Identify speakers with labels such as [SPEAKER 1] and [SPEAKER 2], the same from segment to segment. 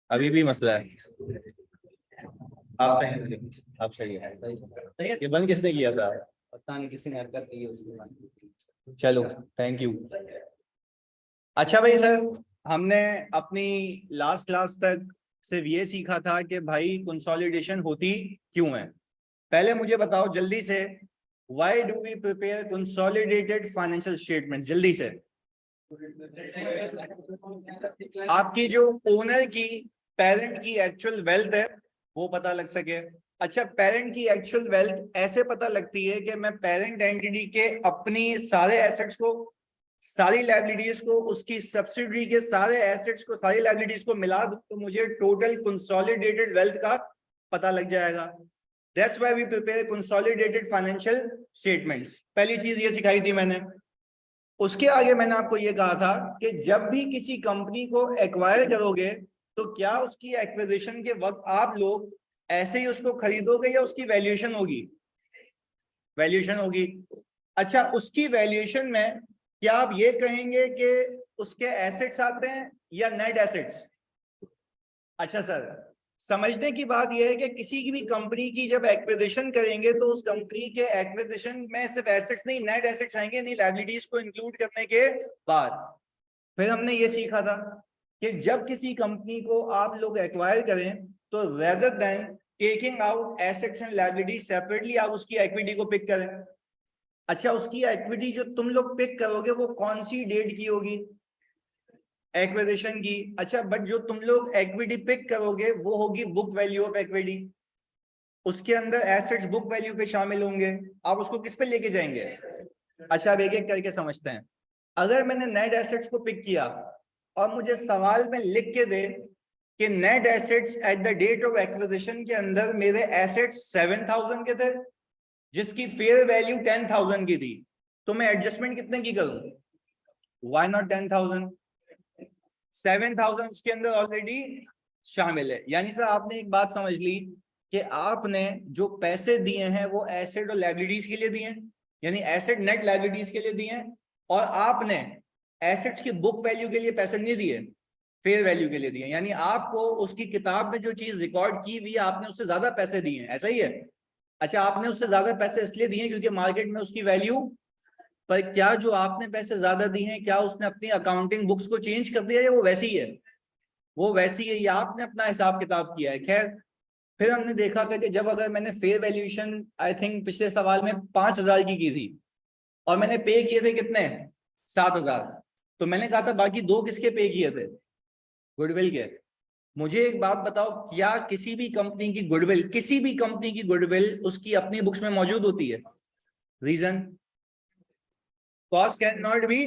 [SPEAKER 1] अभी भी मसला है। आप सही, आप सही है। ये बंद किसने किया था?
[SPEAKER 2] पता नहीं किसी ने हरकत की है उसमें।
[SPEAKER 1] चलो, थैंक यू। अच्छा भाई सर, हमने अपनी लास्ट क्लास तक सिर्फ ये सीखा था कि भाई कंसोलिडेशन होती क्यों है। पहले मुझे बताओ जल्दी से, why do we prepare consolidated financial statement? जल्दी से। आपकी जो ओनर की, पेरेंट की एक्चुअल वेल्थ है वो पता लग सके। अच्छा, पेरेंट की एक्चुअल वेल्थ ऐसे पता लगती है कि मैं पेरेंट एंटिटी के अपनी सारे एसेट्स को, सारी लायबिलिटीज को, उसकी सब्सिडरी के सारे एसेट्स को, सारी लायबिलिटीज को मिला दूं तो मुझे टोटल कंसोलिडेटेड वेल्थ का पता लग जाएगा। That's why we prepare consolidated financial statements. पहली चीज ये सिखाई थी मैंने। उसके आगे मैंने आपको ये कहा था कि जब भी किसी कंपनी को एक्वायर करोगे तो क्या उसकी एक्विजिशन के वक्त आप लोग ऐसे ही उसको खरीदोगे या उसकी वैल्यूएशन होगी? वैल्यूएशन होगी। अच्छा, उसकी वैल्यूएशन में क्या आप ये कहेंगे कि उसके एसेट्स आते हैं या नेट एसेट्स? अच्छा सर, समझने की बात यह है कि किसी भी कंपनी की जब एक्विजिशन करेंगे तो उस कंपनी के एक्विजिशन में सिर्फ एसेट्स नहीं, नेट एसेट्स आएंगे, नहीं लायबिलिटीज को इंक्लूड करने के बाद। फिर हमने ये सीखा था कि जब किसी कंपनी को आप लोग एक्वायर करें तो rather than taking out assets and liability separately, आप उसकी इक्विटी को पिक करें। अच्छा, उसकी इक्विटी जो तुम लोग पिक करोगे वो कौन सी डेट की होगी? एक्विजिशन की। अच्छा, बट जो तुम लोग इक्विटी पिक करोगे वो होगी बुक वैल्यू ऑफ इक्विटी। उसके अंदर एसेट्स बुक वैल्यू पे शामिल होंगे। आप उसको किस पे लेके जाएंगे? अच्छा, अब एक एक करके समझते हैं। अगर मैंने नेट एसेट्स को पिक किया और मुझे सवाल में लिख के दे कि net assets at the date of acquisition के अंदर मेरे एसेट्स 7,000 के थे जिसकी फेयर वैल्यू 10,000 की थी, तो मैं एडजस्टमेंट कितने की करूं? Why not 10,000? 7,000 उसके अंदर ऑलरेडी शामिल है। यानी सर आपने एक बात समझ ली कि आपने जो पैसे दिए हैं वो एसेट और लायबिलिटीज के लिए दिए हैं, यानी एसेट नेट लायबिलिटीज के लिए दिए हैं, और आपने एसेट्स की बुक वैल्यू के लिए पैसे नहीं दिए, फेयर वैल्यू के लिए दिए। यानी आपको उसकी किताब में जो चीज रिकॉर्ड की हुई है आपने उससे ज्यादा पैसे दिए हैं, ऐसा ही है? अच्छा, आपने उससे ज्यादा पैसे इसलिए दिए क्योंकि मार्केट में उसकी वैल्यू, पर क्या जो आपने पैसे ज्यादा दिए हैं क्या उसने अपनी अकाउंटिंग बुक्स को चेंज कर दिया या वो वैसी ही है? वो वैसी है, ये आपने अपना हिसाब किताब किया है। खैर, फिर हमने देखा था कि जब अगर मैंने फेयर वैल्यूएशन आई थिंक पिछले सवाल में 5,000 की थी और मैंने पे किए थे कितने? 7,000, तो मैंने कहा था बाकी 2 किसके पे किए थे? गुडविल के। मुझे एक बात बताओ, क्या किसी भी कंपनी की गुडविल, किसी भी कंपनी की गुडविल उसकी अपनी बुक्स में मौजूद होती है? Reason? Cost can not be,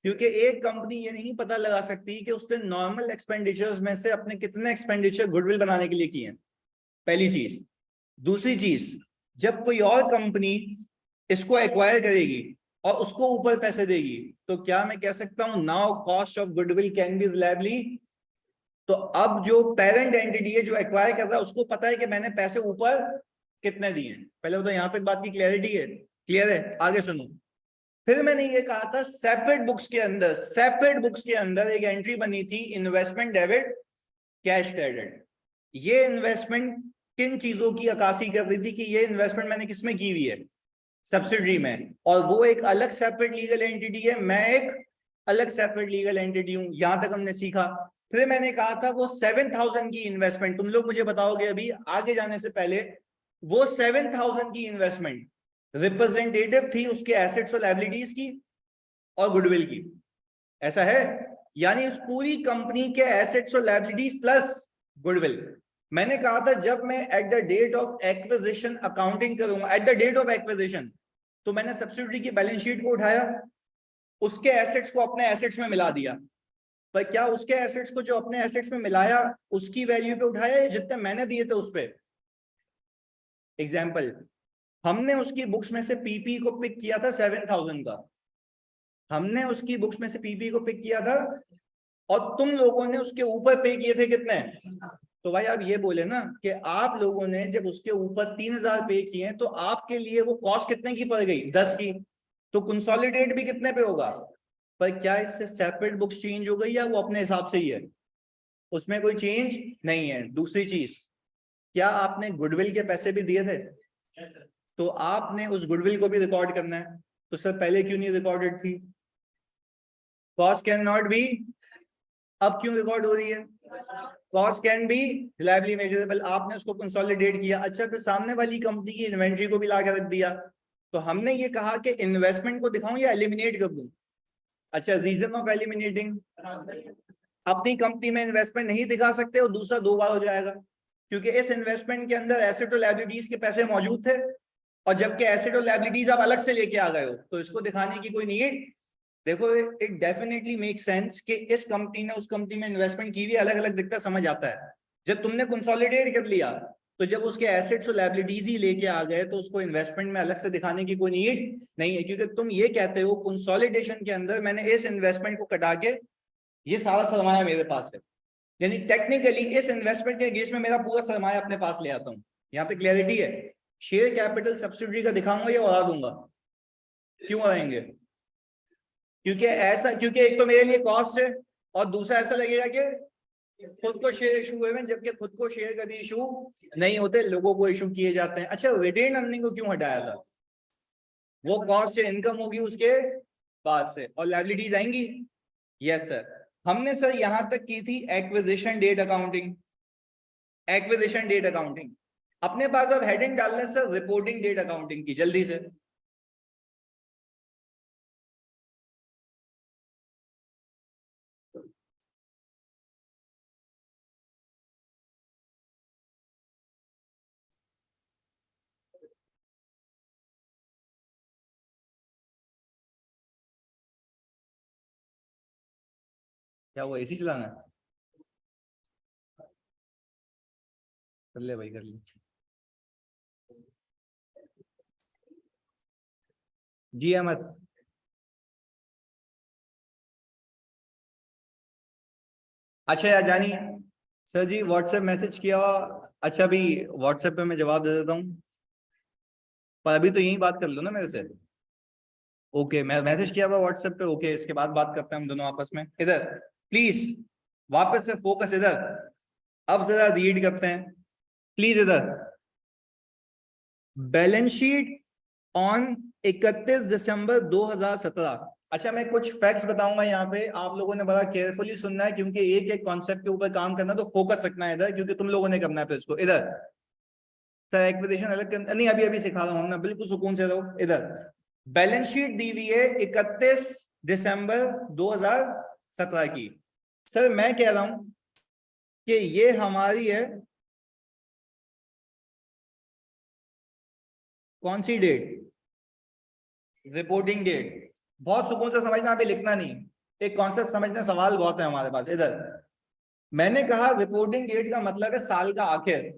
[SPEAKER 1] क्योंकि एक कंपनी ये नहीं पता लगा सकती कि उसने नॉर्मल एक्सपेंडिचर्स में से अपने कितने एक्सपेंडिचर गुडविल बनाने के लिए किए हैं, पहली चीज। दूसरी चीज, जब कोई और कंपनी इसको एक्वायर करेगी और उसको ऊपर पैसे देगी तो क्या मैं कह सकता हूं now cost of goodwill can be reliably? तो अब जो पेरेंट एंटिटी है जो एक्वायर कर रहा है उसको पता है कि मैंने पैसे ऊपर कितने दिए हैं। पहले तो यहां तक बात की क्लियरिटी है? क्लियर है? आगे सुनो। फिर मैंने ये कहा था सेपरेट बुक्स के अंदर, सेपरेट बुक्स के अंदर एक एंट्री बनी थी इन्वेस्टमेंट डेबिट, कैश क्रेडिट। ये इन्वेस्टमेंट किन चीजों की अक्कासी कर रही थी कि ये इन्वेस्टमेंट मैंने किसमें की हुई है? सब्सिडरी में। और वो एक अलग सेपरेट लीगल एंटिटी है, मैं एक अलग सेपरेट लीगल एंटिटी हूं। यहां तक हमने सीखा। फिर मैंने कहा था वो 7,000 की इन्वेस्टमेंट, तुम लोग मुझे बताओगे अभी आगे जाने से पहले, वो 7,000 की इन्वेस्टमेंट रिप्रेजेंटेटिव थी उसके एसेट्स और लायबिलिटीज की और गुडविल की, ऐसा है? यानी उस पूरी कंपनी के एसेट्स और लायबिलिटीज प्लस गुडविल। मैंने कहा था जब मैं at the date of acquisition accounting करूंगा, at the date of acquisition, तो मैंने सब्सिडरी की बैलेंस शीट को उठाया, उसके एसेट्स को अपने एसेट्स में मिला दिया। पर क्या उसके एसेट्स को जो अपने एसेट्स में मिलाया उसकी वैल्यू पे उठाया या जितने मैंने दिए थे उस पे? एग्जाम्पल, हमने उसकी बुक्स में से पीपी को पिक किया था 7,000 का, हमने उसकी बुक्स में से पीपी को पिक किया था और तुम लोगों ने उसके ऊपर पे किए थे कितने? तो भाई आप ये बोले ना कि आप लोगों ने जब उसके ऊपर 3,000 पे किए तो आपके लिए वो कॉस्ट कितने की पड़ गई? 10 की। तो कंसोलिडेट भी कितने पे होगा? पर क्या इससे सेपरेट बुक्स चेंज हो गई या वो अपने हिसाब से ही है? उसमें कोई चेंज नहीं है। दूसरी चीज, क्या आपने गुडविल के पैसे भी दिए थे? तो आपने उस गुडविल को भी रिकॉर्ड करना है, तो सर पहले क्यों नहीं रिकॉर्डेड थी? कॉस्ट कैन नॉट बी, अब क्यों रिकॉर्ड हो रही है? Cost can be reliably measurable, आपने उसको कंसोलिडेट किया। अच्छा, फिर सामने वाली कंपनी की इन्वेंट्री को भी ला के रख दिया, तो हमने ये कहा कि इन्वेस्टमेंट को दिखाऊं या एलिमिनेट कर दूं? अच्छा, रीजन ऑफ एलिमिनेटिंग, अपनी कंपनी में इन्वेस्टमेंट नहीं दिखा सकते और दूसरा 2 बार हो जाएगा, क्योंकि इस इन्वेस्टमेंट के अंदर एसेट और लायबिलिटीज के पैसे मौजूद थे, और जबकि एसेट और लायबिलिटीज आप अलग से लेके आ गए हो, तो इसको दिखाने की कोई नीड। देखो, इट डेफिनेटली मेक सेंस कि इस कंपनी ने उस कंपनी में इन्वेस्टमेंट की हुई, अलग अलग दिखता समझ आता है। जब तुमने कंसोलिडेट कर लिया, तो जब उसके एसेट्स और लायबिलिटीज ही लेके आ गए, तो उसको इन्वेस्टमेंट में अलग से दिखाने की कोई नीड नहीं है, क्योंकि तुम ये कहते हो कंसोलिडेशन के अंदर मैंने इस इन्वेस्टमेंट को कटा के ये सारा सरमाया मेरे पास है, यानी टेक्निकली इस इन्वेस्टमेंट के केस में मेरा पूरा सरमाया अपने पास ले आता हूं। यहाँ पे क्लैरिटी है। शेयर कैपिटल सब्सिडी का दिखाऊंगा या उड़ा दूंगा? क्यों उड़ाएंगे? क्योंकि एक तो मेरे लिए कॉस्ट है, और दूसरा ऐसा लगेगा कि खुद को शेयर इशू हुए हैं, जबकि खुद को शेयर कभी इशू नहीं होते, लोगों को इशू किए जाते हैं। अच्छा, रिटेन अर्निंग को क्यों हटाया था? वो कॉस्ट से इनकम होगी उसके बाद से, और लायबिलिटीज आएंगी। यस सर, हमने सर यहां तक की थी acquisition date accounting. Acquisition date accounting अपने पास अब हेडिंग डालने सर रिपोर्टिंग डेट अकाउंटिंग की, जल्दी से। क्या वो एसी चलाना है? कर ले भाई, कर ले। जी अहमद, अच्छा यार जानी सर जी व्हाट्सएप मैसेज किया। अच्छा, अभी व्हाट्सएप पे मैं जवाब दे देता हूँ, पर अभी तो यही बात कर लो ना मेरे से। ओके, मैं मैसेज किया हुआ व्हाट्सएप पे। ओके, इसके बाद बात करते हैं हम दोनों आपस में। इधर प्लीज वापस से फोकस इधर। अब जरा रीड करते हैं प्लीज इधर। बैलेंस शीट ऑन 31 दिसंबर 2017। अच्छा, मैं कुछ फैक्ट्स बताऊंगा यहाँ पे, आप लोगों ने बड़ा केयरफुली सुनना है, क्योंकि एक एक कॉन्सेप्ट के ऊपर काम करना, तो फोकस रखना है इधर, क्योंकि तुम लोगों ने करना है फिर इसको। इधर सर एक्विजिशन अलग नहीं, अभी अभी सिखा रहा हूँ ना, बिल्कुल सुकून से रहो। इधर बैलेंस शीट दी हुई है 31 दिसंबर 2017 की। सर मैं कह रहा हूं कि ये हमारी है कौन सी डेट? Reporting date. बहुत सुकून से समझना, अभी लिखना नहीं, एक कॉन्सेप्ट समझना, सवाल बहुत है हमारे पास। इधर मैंने कहा रिपोर्टिंग डेट का मतलब है साल का आखिर।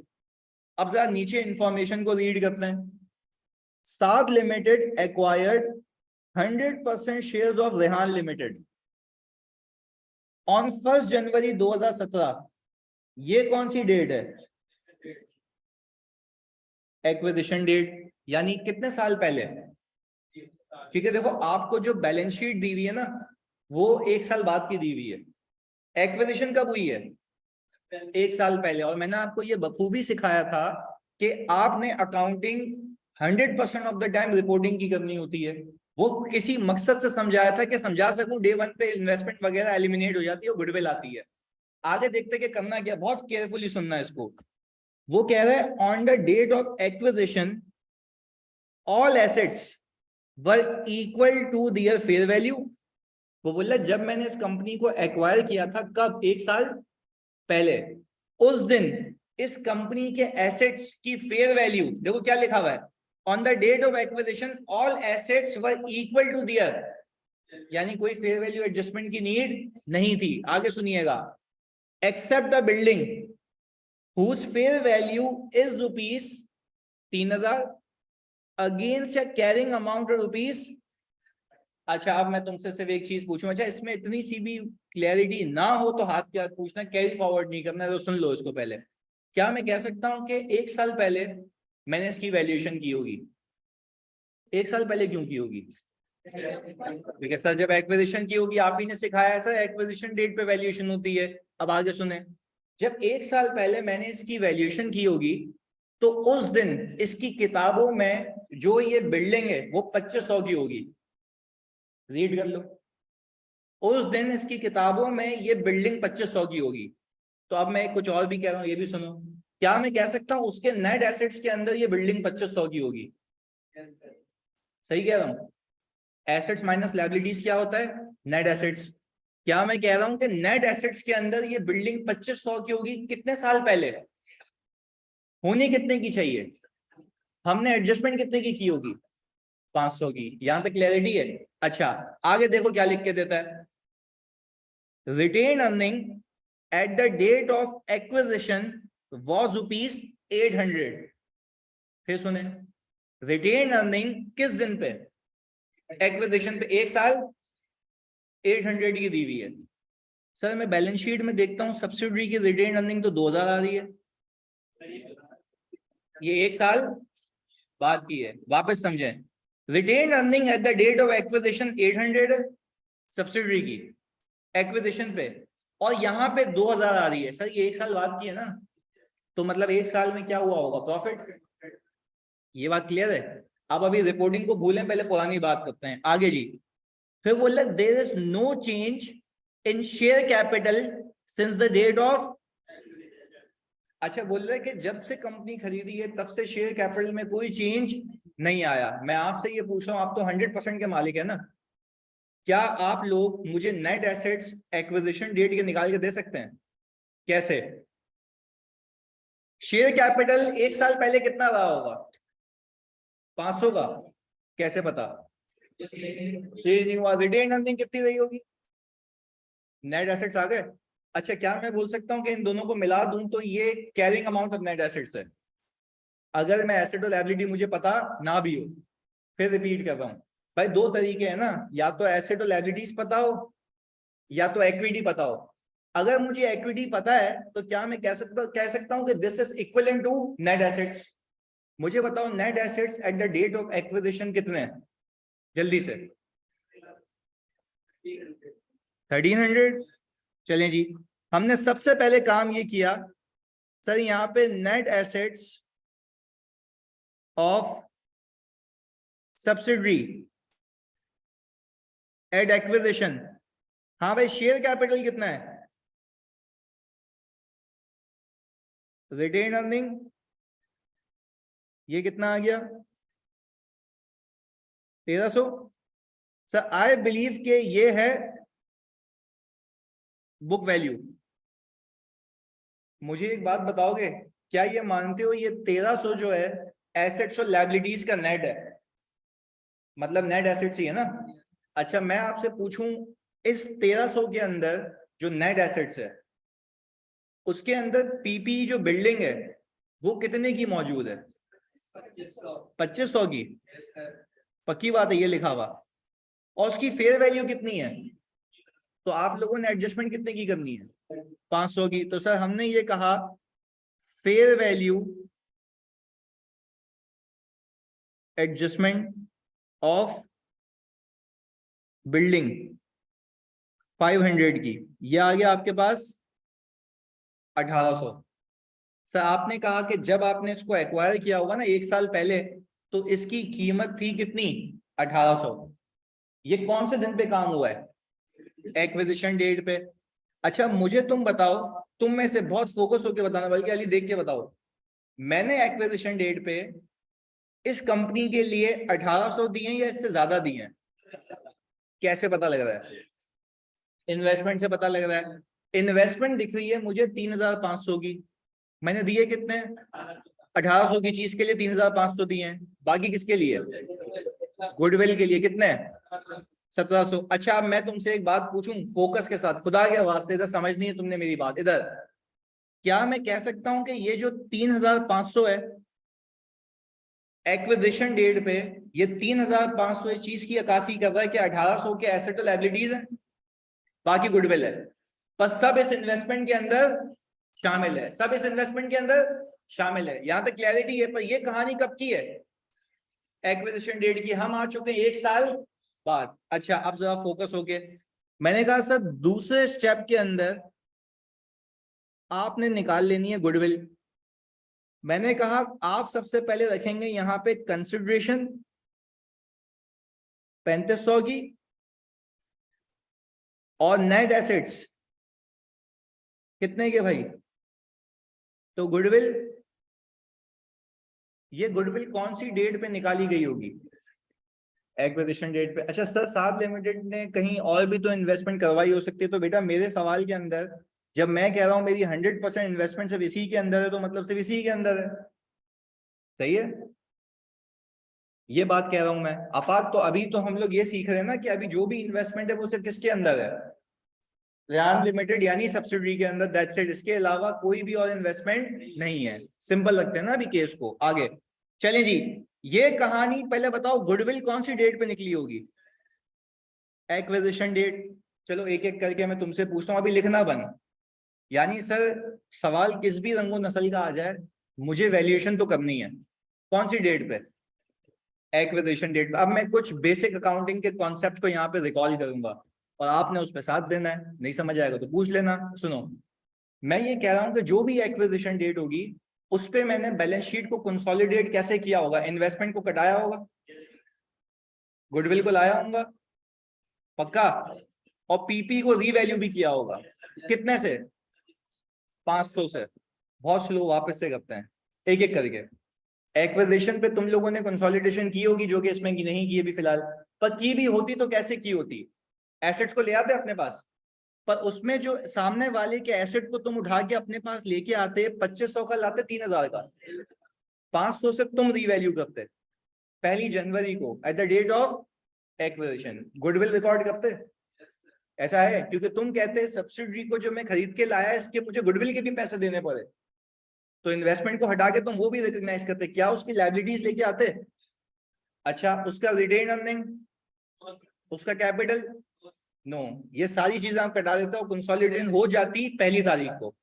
[SPEAKER 1] अब जरा नीचे इंफॉर्मेशन को रीड करते हैं। Saad limited acquired 100% shares of Rehan limited on 1 January 2017। ये कौन सी डेट है? एक्विजिशन डेट, यानी कितने साल पहले? क्योंकि देखो, आपको जो बैलेंस शीट दी हुई है ना, वो 1 साल बाद की दी हुई है। एक्विजिशन कब हुई है? 1 साल पहले। और मैंने आपको ये बखूबी सिखाया था कि आपने accounting 100% of the time reporting की करनी होती है। वो किसी मकसद से समझाया था कि समझा सकूं डे 1 पे इन्वेस्टमेंट वगैरह एलिमिनेट हो जाती है और गुडविल आती है। आगे देखते कि करना क्या, बहुत केयरफुली सुनना है इसको। वो कह रहा है on the date of acquisition all assets were equal to their fair value. वो बोल रहा जब मैंने इस कंपनी को एक्वायर किया था, कब? 1 साल पहले। उस दिन इस कंपनी के एसेट्स की फेयर वैल्यू, देखो क्या लिखा हुआ है, on the date of acquisition all assets were equal to their, यानी कोई फेयर वैल्यू एडजस्टमेंट की नीड नहीं थी। आगे सुनिएगा, except the building whose fair value is rupees 3000 against a carrying amount of rupees। अच्छा, अब मैं तुमसे सिर्फ एक चीज पूछूं, अच्छा इसमें इतनी सी भी क्लैरिटी ना हो तो हाथ क्या पूछना, कैरी फॉरवर्ड नहीं करना, तो सुन लो इसको पहले। क्या मैं कह सकता हूं कि 1 साल पहले मैंने इसकी वैल्यूएशन की होगी? 1 साल पहले क्यों की होगी? सर जब एक्विजिशन की होगी, आप ही ने सिखाया है सर एक्विजिशन डेट पे वैल्यूएशन होती है, अब आगे सुने, जब 1 साल पहले मैंने इसकी वैल्यूएशन की होगी तो उस दिन इसकी किताबों में जो ये बिल्डिंग है वो 2500 की होगी। रीड कर लो, उस दिन इसकी किताबों में ये बिल्डिंग 2500 की होगी। तो अब मैं कुछ और भी कह रहा हूं, ये भी सुनो। क्या मैं कह सकता हूं उसके नेट एसेट्स के अंदर ये बिल्डिंग 2500 की होगी? सही कह रहा हूं? एसेट्स माइनस लायबिलिटीज क्या होता है? Net assets. क्या मैं कह रहा हूं कि नेट एसेट्स के अंदर ये बिल्डिंग 2500 की होगी? कितने साल पहले? होनी कितने की चाहिए? हमने एडजस्टमेंट कितने की होगी? 500 की। यहां तक क्लैरिटी है? अच्छा, आगे देखो क्या लिख के देता है। Retain earning at the date of acquisition was rupees 800। फिर सुने, रिटेन अर्निंग किस दिन पे? एक्विजिशन पे। 1 साल 800 की दी हुई है। सर मैं बैलेंस शीट में देखता हूं सब्सिडरी की रिटेन अर्निंग तो 2000 आ रही है। ये 1 साल बाद की है। वापस समझें, retain earning at the date of acquisition 800 subsidiary की एक्विजिशन पे, और यहाँ पे 2000 आ रही है। सर ये 1 साल बाद की है ना, तो मतलब 1 साल में क्या हुआ होगा? प्रॉफिट। ये बात क्लियर है? अब अभी रिपोर्टिंग को भूलें, पहले पुरानी बात करते हैं। आगे जी, फिर बोल रहे there is no change in share capital since the date of. अच्छा, बोल रहे कि जब से कंपनी खरीदी है तब से शेयर कैपिटल में कोई चेंज नहीं आया। मैं आपसे ये पूछ रहा हूं, आप तो 100% के मालिक है ना, क्या आप लोग मुझे नेट एसेट्स एक्विजिशन डेट के निकाल के दे सकते हैं? कैसे? शेयर कैपिटल 1 साल पहले कितना रहा होगा? 500 का। कैसे पता? चेंज नहीं हुआ। रिटेन अर्निंग कितनी रही होगी? नेट एसेट्स आ गए। अच्छा, क्या मैं बोल सकता हूं कि इन दोनों को मिला दूं तो ये carrying amount of net assets है? अगर मैं एसेट और लायबिलिटी मुझे पता ना भी हो, फिर रिपीट कर रहा हूं भाई, दो तरीके हैं ना, या तो एसेट और लायबिलिटीज पता हो या तो इक्विटी पता हो। अगर मुझे इक्विटी पता है तो क्या मैं कह सकता हूं कि this is equivalent to net assets? मुझे बताओ net assets at the date of acquisition कितने हैं जल्दी से? 1300। चलें जी, हमने सबसे पहले काम ये किया, सर यहां पे net assets of subsidiary at acquisition. हाँ भाई, शेयर कैपिटल कितना है? रिटेन अर्निंग ये कितना आ गया? 1300। सर आई बिलीव के ये है बुक वैल्यू। मुझे एक बात बताओगे, क्या ये मानते हो ये 1300 जो है एसेट्स और लायबिलिटीज का नेट है? मतलब नेट एसेट्स ही है ना? अच्छा, मैं आपसे पूछूं, इस 1300 के अंदर जो नेट एसेट्स है उसके अंदर पीपी जो बिल्डिंग है वो कितने की मौजूद है? 2500 की। पक्की बात है, ये लिखा हुआ। और उसकी फेयर वैल्यू कितनी है? तो आप लोगों ने एडजस्टमेंट कितने की करनी है? 500 की। तो सर हमने ये कहा fair value adjustment of building 500 की, ये आ गया आपके पास 1800। सर आपने कहा कि जब आपने इसको एक्वायर किया होगा ना 1 साल पहले, तो इसकी कीमत थी कितनी? 1800। ये कौन से दिन पे काम हुआ है? एक्विजिशन डेट पे। अच्छा मुझे तुम बताओ, तुम में से बहुत फोकस होकर बताना, बल्कि अली देख के बताओ, मैंने एक्विजिशन डेट पे इस कंपनी के लिए 1800 दिए या इससे ज्यादा दिए हैं? कैसे पता लग रहा है? इन्वेस्टमेंट से पता लग रहा है। इन्वेस्टमेंट दिख रही है मुझे 3500 की, मैंने दिए कितने? 1800 की चीज के लिए 3500 दिए हैं। बाकी किसके लिए? गुडविल के लिए कितने? 1700। अच्छा अब मैं तुमसे एक बात पूछूं फोकस के साथ, खुदा के वास्ते इधर समझ नहीं है तुमने मेरी बात इधर। क्या मैं कह सकता हूं कि ये जो 3500 है एक्विजिशन डेट पे, ये 3500 इस चीज की अक्कासी कर रहा है कि 1800 के एसेट और लायबिलिटीज है, बाकी गुडविल है, पर सब इस इन्वेस्टमेंट के अंदर शामिल है। सब इस इन्वेस्टमेंट के अंदर शामिल है। यहां तक क्लैरिटी है? पर ये कहानी कब की है? एक्विजिशन डेट की। हम आ चुके हैं 1 साल बाद। अच्छा अब जरा फोकस होके, मैंने कहा सर दूसरे स्टेप के अंदर
[SPEAKER 3] आपने निकाल लेनी है गुडविल। मैंने कहा आप सबसे पहले रखेंगे यहां पे कंसिडरेशन 3500 की, और नेट एसेट्स कितने के भाई? तो गुडविल, ये गुडविल कौन सी डेट पे निकाली गई होगी? एक्विजिशन डेट पे। अच्छा सर, साथ लिमिटेड ने कहीं और भी तो इन्वेस्टमेंट करवाई हो सकती है, तो बेटा मेरे सवाल के अंदर जब मैं कह रहा हूं मेरी 100% इन्वेस्टमेंट सिर्फ इसी के अंदर है, तो मतलब सिर्फ इसी के अंदर है। सही है, ये बात कह रहा हूं मैं। आफाक, तो अभी तो हम लोग ये सीख रहे हैं ना कि अभी जो भी इन्वेस्टमेंट है वो सिर्फ किसके अंदर है? रेयान लिमिटेड यानी सब्सिडरी के अंदर, दैट्स इट। इसके अलावा कोई भी और इन्वेस्टमेंट नहीं है। सिंपल लगते हैं ना अभी केस को। आगे चलें जी, ये कहानी पहले बताओ गुडविल कौन सी डेट पे निकली होगी? Acquisition date. चलो एक एक करके मैं तुमसे पूछता हूँ, अभी लिखना बंद। यानी सर सवाल किस भी रंगो नस्ल का आ जाए, मुझे वैल्यूएशन तो करनी है। कौन सी डेट पे? एक्विजिशन डेट पे। अब मैं कुछ बेसिक अकाउंटिंग के कॉन्सेप्ट को यहाँ पे रिकॉल करूंगा और आपने उस पर साथ देना है। नहीं समझ आएगा तो पूछ लेना। सुनो, मैं ये कह रहा हूं कि जो भी एक्विजिशन डेट होगी उस पे मैंने बैलेंस शीट को कंसोलिडेट कैसे किया होगा? इन्वेस्टमेंट को कटाया होगा, गुडविल को लाया होगा पक्का, और पीपी को रीवैल्यू भी किया होगा। कितने से? 500 से। बहुत स्लो, वापस से करते हैं एक एक करके। एक्विजिशन पे तुम लोगों ने कंसोलिडेशन की होगी, जो कि इसमें की नहीं की अभी फिलहाल, पर की भी होती तो कैसे की होती? एसेट्स को ले आते अपने पास, पर उसमें जो सामने वाले के एसेट को तुम उठा के अपने पास लेके आते, 2500 का लाते 3000 का, 500 से तुम रीवैल्यू करते 1 जनवरी को at the date of acquisition. Goodwill record करते। ऐसा है, क्योंकि तुम कहते हैं सब्सिडरी को जो मैं खरीद के लाया इसके मुझे गुडविल के भी पैसे देने पड़े, तो इन्वेस्टमेंट को हटा के तुम वो भी रिकॉग्नाइज करते, क्या उसकी लायबिलिटीज लेके आते? अच्छा, उसका रिटेन अर्निंग, उसका कैपिटल, नो, ये सारी चीजें आप कटा देते हो, कंसोलिडेशन हो जाती 1 तारीख को।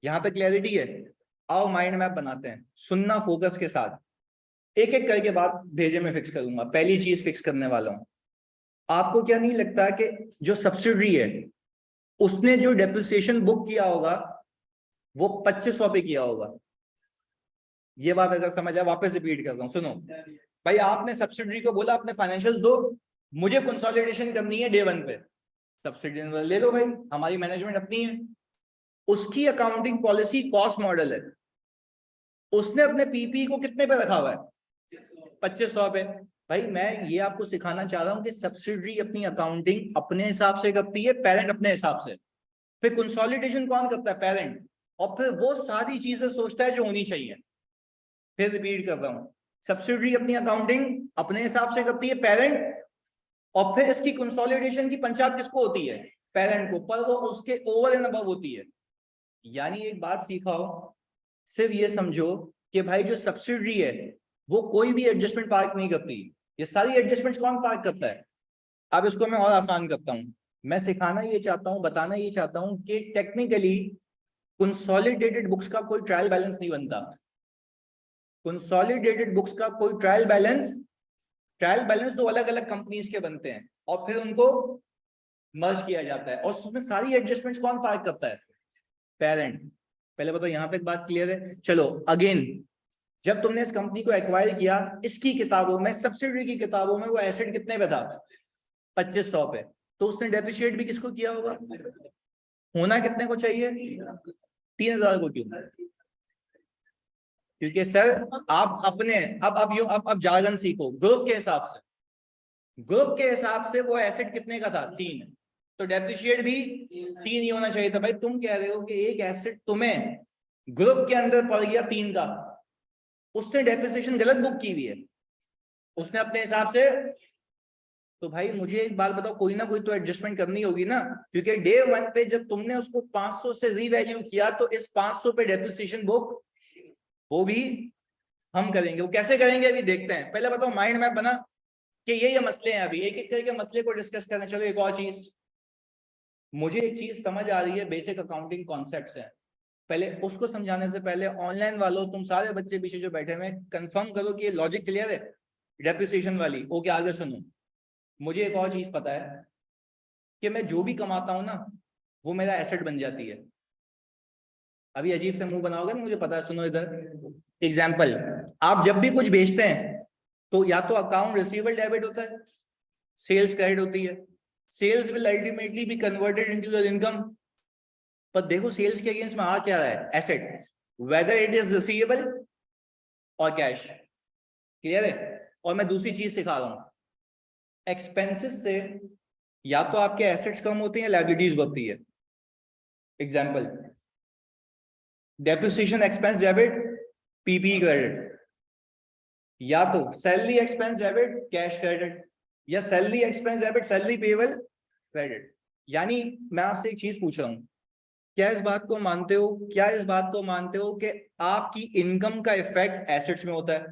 [SPEAKER 3] यहां तक क्लैरिटी है? आओ माइंड मैप बनाते हैं, सुनना फोकस के साथ। एक एक करके बात भेजे में फिक्स करूंगा। पहली चीज फिक्स करने वाला हूं, आपको क्या नहीं लगता कि जो सब्सिडरी है उसने जो डेप्रिसिएशन बुक किया होगा वो 2500 पे किया होगा? ये बात अगर समझ आए, वापस रिपीट कर रहा हूं, सुनो भाई। आपने सब्सिडरी को बोला अपने फाइनेंशियल्स दो, मुझे कंसोलिडेशन करनी है डे 1 पे। सब्सिडरी ले लो भाई, हमारी मैनेजमेंट अपनी है। उसकी अकाउंटिंग पॉलिसी कॉस्ट मॉडल है, उसने अपने पीपी को कितने पे रखा हुआ है? 2500 पे। भाई मैं ये आपको सिखाना चाह रहा हूं कि सब्सिडरी अपनी अकाउंटिंग अपने हिसाब से करती है, पेरेंट अपने हिसाब से। फिर कंसोलिडेशन कौन करता है? पेरेंट। और फिर वो सारी चीजें सोचता है जो होनी चाहिए। फिर रिपीट कर रहा हूं, सब्सिडरी अपनी अकाउंटिंग अपने हिसाब से करती है, पेरेंट, और फिर इसकी कंसोलिडेशन की पंचायत किसको होती है? पेरेंट को, पर वो उसके ओवर एंड अबव होती है। यानी एक बात सीखाओ, सिर्फ ये समझो कि भाई जो सब्सिडरी है वो कोई भी एडजस्टमेंट पार्क नहीं करती, ये सारी एडजस्टमेंट्स कौन पार्क करता है? अब इसको मैं और आसान करता हूं, मैं सिखाना ये चाहता हूं, बताना ये चाहता हूं कि टेक्निकली कंसोलिडेटेड बुक्स का कोई ट्रायल बैलेंस नहीं बनता। कंसोलिडेटेड बुक्स का कोई ट्रायल बैलेंस तो अलग अलग कंपनीज के बनते हैं और फिर उनको मर्ज किया जाता है, और उसमें सारी एडजस्टमेंट्स कौन पार्क करता है? पेरेंट। पहले बताओ यहाँ पे एक बात क्लियर है? चलो अगेन, जब तुमने इस कंपनी को एक्वायर किया, इसकी किताबों में, सब्सिडरी की किताबों में वो एसेट कितने पे था? 2500 पे। तो उसने डेप्रिशिएट भी किसको किया होगा? होना कितने को चाहिए? 3000 को। क्यों? क्योंकि सर आप अपने अब जार्गन सीखो। ग्रुप के हिसाब से, वो एसेट कितने का था? 3। तो डेप्रिशिएट भी 3 ही होना चाहिए था। भाई तुम कह रहे हो कि एक एसेट तुम्हें ग्रुप के अंदर पड़ गया 3 का, उसने डेप्रिसिएशन गलत बुक की हुई है, उसने अपने हिसाब से। तो भाई मुझे एक बात बताओ, कोई ना कोई तो एडजस्टमेंट करनी होगी ना, क्योंकि डे 1 पे जब तुमने उसको 500 से रीवैल्यू किया, तो इस 500 पे डेप्रिसिएशन बुक वो भी हम करेंगे। वो कैसे करेंगे अभी देखते हैं। पहले बताओ माइंड मैप बना कि ये मसले हैं, अभी एक एक करके मसले को डिस्कस करना। चलो एक और चीज, मुझे एक चीज समझ आ रही है, बेसिक अकाउंटिंग कॉन्सेप्ट्स हैं, पहले उसको समझाने से पहले ऑनलाइन वालों, तुम सारे बच्चे पीछे जो बैठे हुए, कंफर्म करो कि ये लॉजिक क्लियर है डेप्रिसिएशन वाली। ओके आगे सुनो, मुझे एक और चीज पता है कि मैं जो भी कमाता हूं ना वो मेरा एसेट बन जाती है। अभी अजीब से मुंह बनाओगे ना, मुझे पता है, सुनो इधर। एग्जाम्पल, आप जब भी कुछ बेचते हैं तो या तो अकाउंट रिसीवेबल डेबिट होता है, सेल्स क्रेडिट होती है, sales will ultimately be converted into your income. पर देखो सेल्स के अगेंस्ट में आ क्या रहा है, asset, whether it is receivable और कैश। क्लियर है? और मैं दूसरी चीज सिखा रहा हूं, एक्सपेंसेस से या तो आपके एसेट्स कम होती हैं, लायबिलिटीज बढ़ती है। Example, depreciation expense debit, PP credit, या तो salary expense debit cash credit, या salary expense debit salary payable credit. यानी मैं आपसे एक चीज पूछ रहा हूं, क्या इस बात को मानते हो, क्या इस बात को मानते हो कि आपकी इनकम का इफेक्ट एसेट्स में होता है,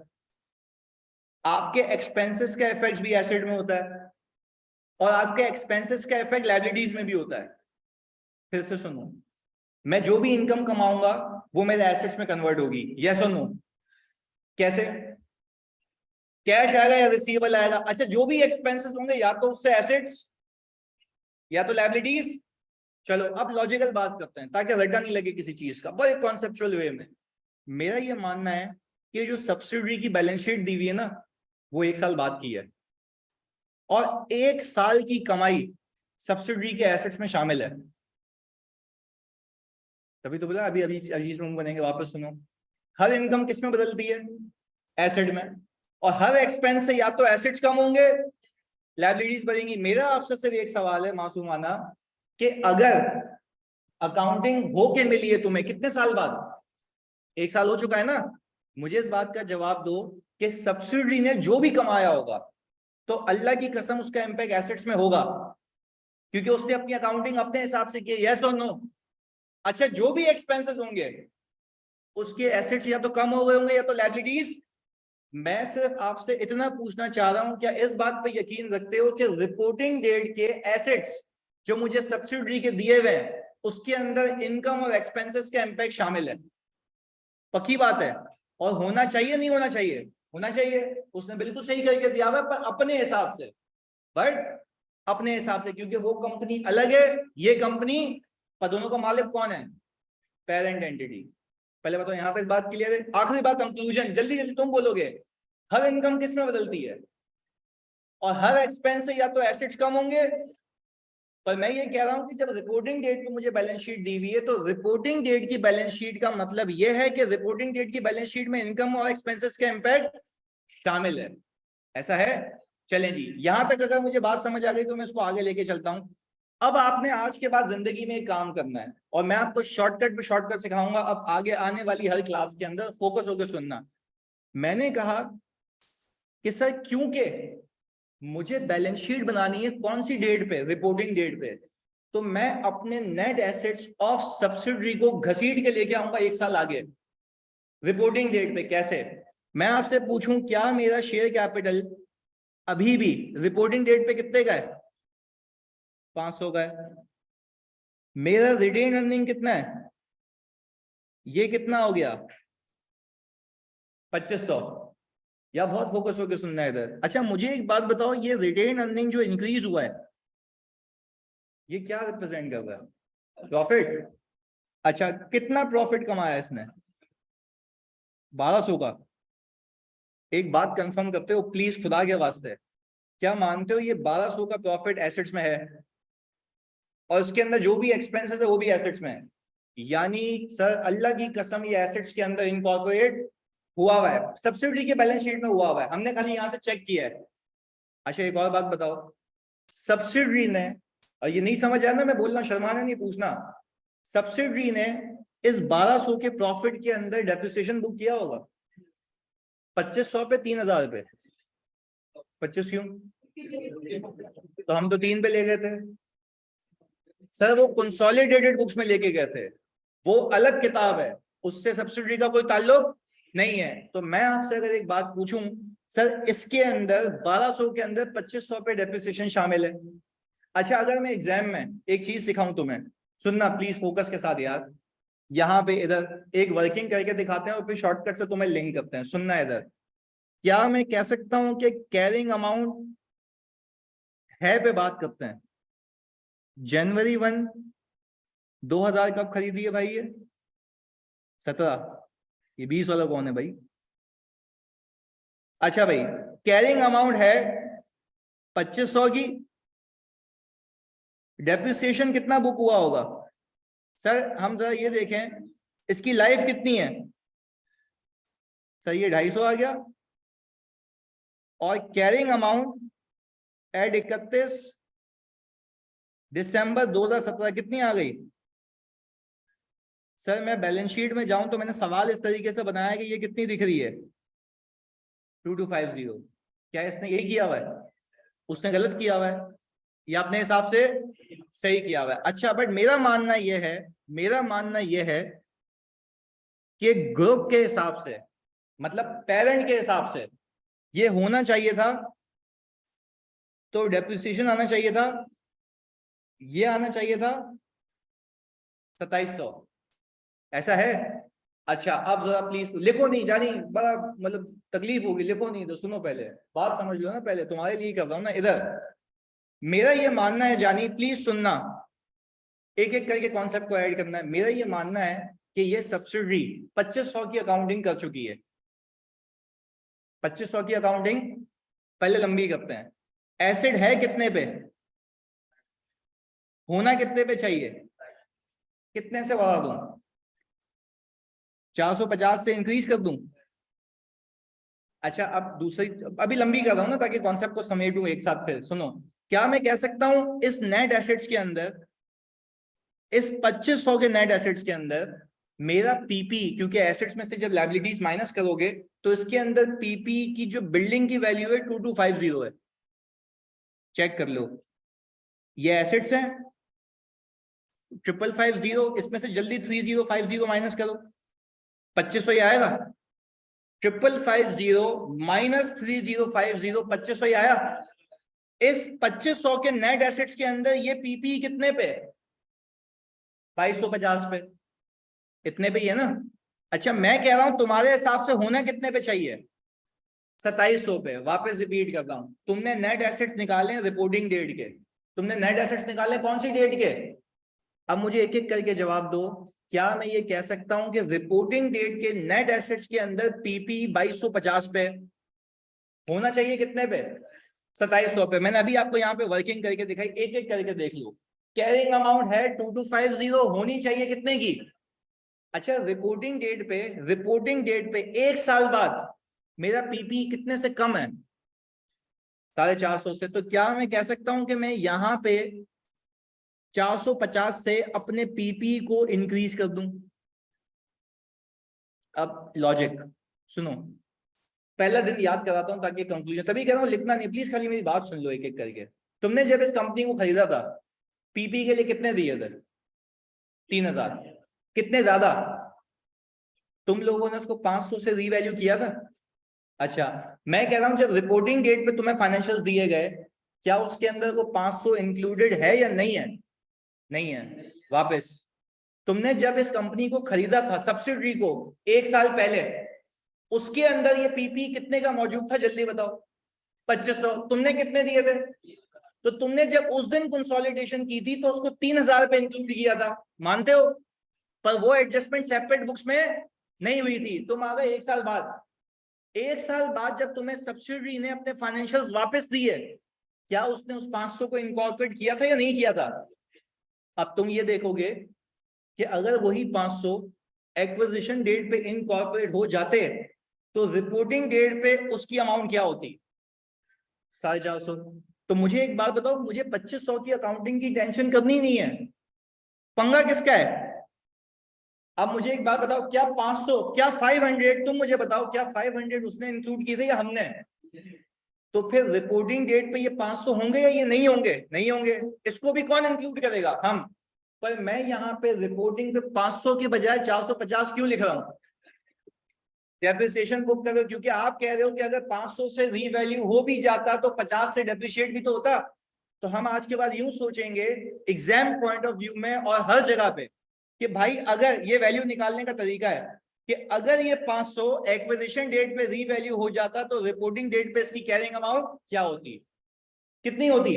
[SPEAKER 3] आपके एक्सपेंसेस का इफेक्ट भी एसेट में होता है, और आपके एक्सपेंसेस का इफेक्ट लायबिलिटीज में भी होता है? फिर से सुनो, मैं जो भी इनकम कमाऊंगा वो मेरे एसेट्स में कन्वर्ट होगी, यस और नो? कैसे? कैश आएगा या रिसीवेबल आएगा? अच्छा, जो भी एक्सपेंसेस होंगे या तो उससे एसेट्स या तो लायबिलिटीज। चलो अब लॉजिकल बात करते हैं ताकि रट्टा नहीं लगे किसी चीज का, बड़े कॉन्सेप्चुअल वे में। मेरा ये मानना है कि जो सब्सिडरी की बैलेंस शीट दी हुई है ना, वो 1 साल बाद की है, और 1 साल की कमाई सब्सिडरी के एसेट्स में शामिल है। तभी तो बोला अभी अभी अजीज में बनेंगे, वापस सुनो। हर इनकम किस में बदलती है? एसेट में। और हर एक्सपेंस से या तो एसेट्स कम होंगे, लायबिलिटीज बढ़ेंगी। मेरा आपसे सिर्फ एक सवाल है मासूमाना, कि अगर अकाउंटिंग हो के मिली है तुम्हें कितने साल बाद, 1 साल हो चुका है ना, मुझे इस बात का जवाब दो कि सब्सिडी ने जो भी कमाया होगा तो अल्लाह की कसम उसका इंपैक्ट एसेट्स में होगा, क्योंकि उसने अपनी अकाउंटिंग अपने हिसाब से की, यस और नो? अच्छा, जो भी एक्सपेंसेस होंगे उसके एसेट्स या तो कम हो गए होंगे या तो लायबिलिटीज। मैं सिर्फ आपसे इतना पूछना चाह रहा हूं, क्या इस बात पे यकीन रखते हो कि रिपोर्टिंग डेट के एसेट्स जो मुझे सब्सिडरी के दिए हुए हैं उसके अंदर इनकम और एक्सपेंसेस का इंपैक्ट शामिल है? पक्की बात है। और होना चाहिए नहीं होना चाहिए? होना चाहिए। उसने बिल्कुल सही करके दिया हुआ है, पर अपने हिसाब से, बट अपने हिसाब से, क्योंकि वो कंपनी अलग है, ये कंपनी, पर दोनों का मालिक कौन है? Parent entity. पहले बताओ यहां तक बात क्लियर है? आखिरी बात, कंक्लूजन, जल्दी जल्दी तुम बोलोगे। हर इनकम किस में बदलती है, और हर एक्सपेंस से या तो एसेट्स कम होंगे। पर मैं ये कह रहा हूं कि जब रिपोर्टिंग डेट पे मुझे बैलेंस शीट दी हुई है तो रिपोर्टिंग डेट की बैलेंस शीट का मतलब यह है कि रिपोर्टिंग डेट की बैलेंस शीट में इनकम और एक्सपेंसेस का इंपैक्ट शामिल है। ऐसा है? चलें जी, यहां तक अगर मुझे बात समझ आ गई तो मैं इसको आगे लेके चलता हूं। अब आपने आज के बाद जिंदगी में एक काम करना है, और मैं आपको शॉर्टकट पे शॉर्टकट सिखाऊंगा। अब आगे आने वाली हर क्लास के अंदर फोकस होकर सुनना। मैंने कहा कि सर क्योंकि मुझे बैलेंस शीट बनानी है कौन सी डेट पे? रिपोर्टिंग डेट पे। तो मैं अपने नेट एसेट्स ऑफ सब्सिडरी को घसीट के लेके आऊंगा 1 साल आगे रिपोर्टिंग डेट पे। कैसे? मैं आपसे पूछूं क्या मेरा शेयर कैपिटल अभी भी रिपोर्टिंग डेट पे कितने का है? 500 का है। मेरा रिटेन अर्निंग कितना है? ये कितना हो गया? 2500। या बहुत फोकस होकर सुनना है इधर। अच्छा मुझे एक बात बताओ, ये रिटेन अर्निंग जो इंक्रीज हुआ है ये क्या रिप्रेजेंट कर रहा है? प्रॉफिट। अच्छा, कितना प्रॉफिट कमाया इसने? 1200 का। एक बात कंफर्म करते हो प्लीज खुदा के वास्ते, क्या मानते हो ये 1200 का प्रॉफिट एसेट्स में है, और उसके अंदर जो भी एक्सपेंसेस है वो भी एसेट्स में है? यानी सर अल्लाह की कसम ये एसेट्स के अंदर इनकॉर्पोरेट हुआ है, सब्सिडी के बैलेंस शीट में हुआ है, हमने खाली यहां से चेक किया है। अच्छा एक और बात बताओ, सब्सिडी ने, और ये नहीं समझ आया ना मैं बोलना, शर्माना नहीं, पूछना, सब्सिडी ने इस 1200 के प्रॉफिट के अंदर डेप्रिसिएशन बुक किया होगा? 2500 पे 3000 रुपए। 25 क्यों? तो हम तो 3 पे ले गए थे सर, वो कंसोलिडेटेड बुक्स में लेके गए थे, वो अलग किताब है, उससे सब्सिडी का कोई ताल्लुक नहीं है। तो मैं आपसे अगर एक बात पूछूं, सर इसके अंदर 1200 के अंदर 2500 पे डेप्रिसिएशन शामिल है। अच्छा अगर मैं एग्जाम में एक चीज सिखाऊं तुम्हें, सुनना प्लीज फोकस के साथ यार, यहाँ पे इधर एक वर्किंग करके दिखाते हैं और फिर शॉर्टकट से तुम्हें लिंक करते हैं। सुनना इधर, क्या मैं कह सकता हूं कि कैरिंग अमाउंट है पे बात करते हैं, जनवरी 1 2000 कब खरीदी है भाई ये? 17, ये 20 वाला कौन है भाई? अच्छा भाई, कैरिंग अमाउंट है 2500 की, डेप्रिसिएशन कितना बुक हुआ होगा? सर हम जरा ये देखें, इसकी लाइफ कितनी है? सर ये 250 आ गया, और कैरिंग अमाउंट एट 31 दिसंबर 2017 कितनी आ गई? सर मैं बैलेंस शीट में जाऊं तो मैंने सवाल इस तरीके से बनाया है कि ये कितनी दिख रही है? 2250। क्या इसने यही किया हुआ है? उसने गलत किया हुआ है या अपने हिसाब से सही किया हुआ है? अच्छा, बट मेरा मानना यह है कि ग्रुप के हिसाब से, मतलब पेरेंट के हिसाब से ये होना चाहिए था, तो डेप्रिसिएशन आना चाहिए था, ये आना चाहिए था 2700। ऐसा है? अच्छा, अब जरा प्लीज लिखो नहीं, जानी बड़ा मतलब तकलीफ होगी, लिखो नहीं तो सुनो, पहले बात समझ लो ना, पहले तुम्हारे लिए कर रहा हूं ना इधर। मेरा ये मानना है, जानी प्लीज सुनना, एक एक करके कॉन्सेप्ट को ऐड करना है। मेरा ये मानना है कि ये सब्सिडरी 2500 की अकाउंटिंग कर चुकी है। 2500 की अकाउंटिंग पहले लंबी करते हैं। एसिड है कितने पे? होना कितने पे चाहिए? कितने से बढ़ा दूं? 450 से इंक्रीज कर दूं? अच्छा, अब दूसरी, अभी लंबी कर रहा हूं ना ताकि कॉन्सेप्ट को समेटूं एक साथ। फिर सुनो, क्या मैं कह सकता हूं इस नेट एसेट्स के अंदर, इस 2500 के नेट एसेट्स के अंदर मेरा पीपी, क्योंकि एसेट्स में से जब लायबिलिटीज माइनस करोगे तो इसके अंदर पीपी की जो बिल्डिंग की वैल्यू है 2250 है। चेक कर लो, ये एसेट्स हैं 550, इसमें से जल्दी 3050 माइनस करो, 2500 ही आएगा। 550 माइनस 3050, 2500 ही आया। इस 2500 के नेट एसेट्स के अंदर ये पीपी कितने पे? 2250 पे, इतने पे ही है ना? अच्छा, मैं कह रहा हूं तुम्हारे हिसाब से होना कितने पे चाहिए? 2700 पे। वापस रिपीट करता हूं, तुमने नेट एसेट्स निकाले रिपोर्टिंग डेट के, तुमने नेट एसेट्स निकाले कौन सी डेट के? अब मुझे एक एक करके जवाब दो। क्या मैं ये कह सकता हूं कि रिपोर्टिंग डेट के नेट एसेट्स के अंदर पीपी 2250 पे होना चाहिए कितने पे? 2700 पे। मैंने अभी आपको यहाँ पे वर्किंग करके दिखाई, एक एक करके देख लो। कैरिंग अमाउंट है 2250, होनी चाहिए कितने की? अच्छा, रिपोर्टिंग डेट पे एक साल बाद मेरा पीपी कितने से कम है? 450 से। तो क्या मैं कह सकता हूं कि मैं यहां पे 450 से अपने पीपी को इंक्रीज कर दूं? अब लॉजिक सुनो, पहला दिन याद कराता हूं ताकि कंक्लूजन, तभी कह रहा हूं लिखना नहीं प्लीज, खाली मेरी बात सुन लो एक एक करके। तुमने जब इस कंपनी को खरीदा था, पीपी के लिए कितने दिए थे? 3000। कितने ज्यादा? तुम लोगों ने उसको 500 से रीवैल्यू किया था। अच्छा, मैं कह रहा हूं जब रिपोर्टिंग डेट पे तुम्हें फाइनेंशियल्स दिए गए, क्या उसके अंदर वो 500 इंक्लूडेड है या नहीं है? नहीं है। वापस, तुमने जब इस कंपनी को खरीदा था, सब्सिडरी को, एक साल पहले, उसके अंदर ये पीपी कितने का मौजूद था? जल्दी बताओ। 2500। तुमने कितने दिए थे? तो तुमने जब उस दिन कंसोलिडेशन की थी तो उसको 3000 पे इंक्लूड किया था, मानते हो? पर वो एडजस्टमेंट सेपरेट बुक्स में नहीं हुई थी। तुम आ गए एक साल बाद जब तुम्हें सब्सिडरी ने अपने फाइनेंशियल्स वापस दिए, क्या उसने उस 500 को इनकॉर्पोरेट किया था या नहीं किया था? अब तुम ये देखोगे कि अगर वही 500 एक्विजिशन डेट पे इनकॉर्पोरेट हो जाते तो रिपोर्टिंग डेट पे उसकी अमाउंट क्या होती? 450। तो मुझे एक बात बताओ, मुझे 2500 की अकाउंटिंग की टेंशन करनी नहीं है, पंगा किसका है? अब मुझे एक बात बताओ, क्या 500, क्या 500, तुम मुझे बताओ, क्या 500 उसने इंक्लूड किए थे या हमने? तो फिर रिपोर्टिंग डेट पे ये 500 होंगे या ये नहीं होंगे? नहीं होंगे। इसको भी कौन इंक्लूड करेगा? हम। पर मैं यहाँ पे रिपोर्टिंग पे 500 के बजाय 450 क्यों लिख रहा हूं? डेप्रिसिएशन बुक करो, क्योंकि आप कह रहे हो कि अगर 500 से रीवैल्यू हो भी जाता तो 50 से डेप्रिशिएट भी तो होता। तो हम आज के बाद यूं सोचेंगे एग्जाम पॉइंट ऑफ व्यू में और हर जगह पे कि भाई अगर ये वैल्यू निकालने का तरीका है कि अगर ये 500 एक्विजिशन डेट पे रीवैल्यू हो जाता तो रिपोर्टिंग डेट पे इसकी कैरिंग अमाउंट क्या होती? कितनी होती?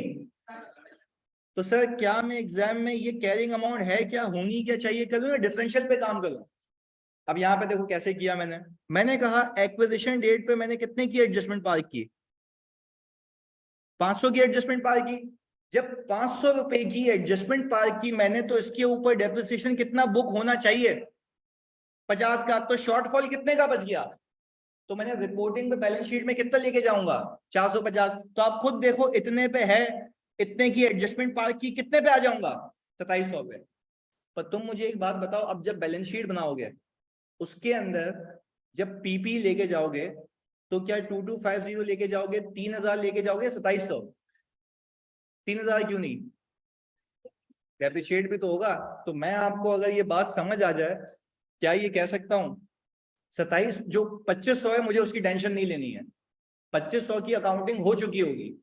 [SPEAKER 3] तो सर क्या मैं एग्जाम में ये कैरिंग अमाउंट है क्या, होनी क्या चाहिए, करूँ या डिफरेंशियल पे काम करूं? अब यहाँ पे देखो कैसे किया मैंने कहा एक्विजिशन डेट पे मैंने कितने की एडजस्टमेंट पार की, 500 की एडजस्टमेंट पार की। जब 500 रुपए की एडजस्टमेंट पार की मैंने, तो इसके ऊपर डेप्रिसिएशन कितना बुक होना चाहिए, 50 का। तो शॉर्टफॉल कितने का बच गया, तो मैंने रिपोर्टिंग पे बैलेंस शीट में कितना लेके जाऊंगा, 450। तो आप खुद देखो इतने पे है, इतने की एडजस्टमेंट पार की, कितने पे आ जाऊंगा, 2700 पे। पर तुम मुझे एक बात बताओ, अब जब बैलेंस शीट बनाओगे उसके अंदर जब पीपी लेके जाओगे तो क्या 2250 लेके जाओगे, 3000 लेके जाओगे, 2700? 3000 क्यों नहीं, डेप्रिशिएट भी तो होगा। तो मैं आपको अगर ये बात समझ आ जाए, क्या ये कह सकता हूं 27 जो 2500 है मुझे उसकी टेंशन नहीं लेनी है, 2500 की अकाउंटिंग हो चुकी होगी,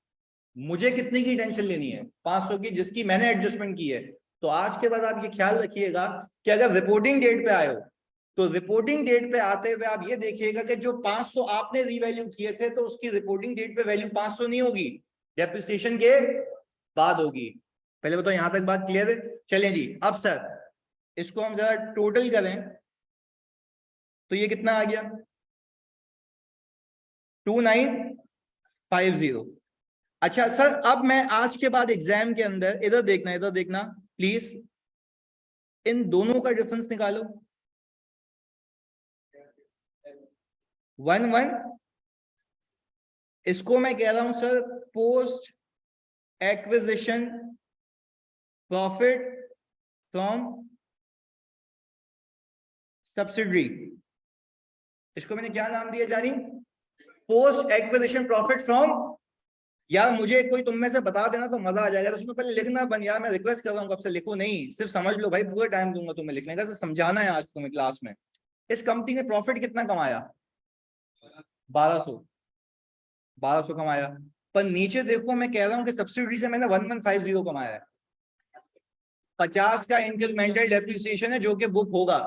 [SPEAKER 3] मुझे कितने की टेंशन लेनी है, 500 की, जिसकी मैंने एडजस्टमेंट की है। तो आज के बाद आप ये ख्याल रखिएगा कि अगर रिपोर्टिंग डेट पे आए हो तो रिपोर्टिंग डेट पे आते हुए आप ये देखिएगा कि जो 500 आपने रीवैल्यू किए थे तो उसकी रिपोर्टिंग डेट पे वैल्यू 500 नहीं होगी, डेप्रिसिएशन के बाद होगी। पहले बताओ यहां तक बात क्लियर है? चलें जी, अब सर इसको हम जरा टोटल करें तो ये कितना आ गया, 2950। अच्छा सर, अब मैं आज के बाद एग्जाम के अंदर, इधर देखना प्लीज, इन दोनों का डिफरेंस निकालो, 11। इसको मैं कह रहा हूं sir post acquisition profit from subsidiary. इसको मैंने क्या नाम दिया जानी, पोस्ट एक्विजिशन प्रॉफिट फ्रॉम। यार मुझे कोई तुम में से बता देना तो मजा आ जाएगा, उसमें पहले लिखना बन, यार मैं रिक्वेस्ट कर रहा हूँ, कब से लिखो नहीं, सिर्फ समझ लो भाई, पूरा टाइम दूंगा तुम्हें लिखने का, सिर्फ समझाना है आज तुम्हें क्लास में। इस कंपनी ने प्रॉफिट कितना कमाया, 1200 कमाया। पर नीचे देखो मैं कह रहा हूं कि सब्सिडी से मैंने 1150 कमाया है, 50 का इंक्रीमेंटल डेप्रिसिएशन है जो कि बुक होगा।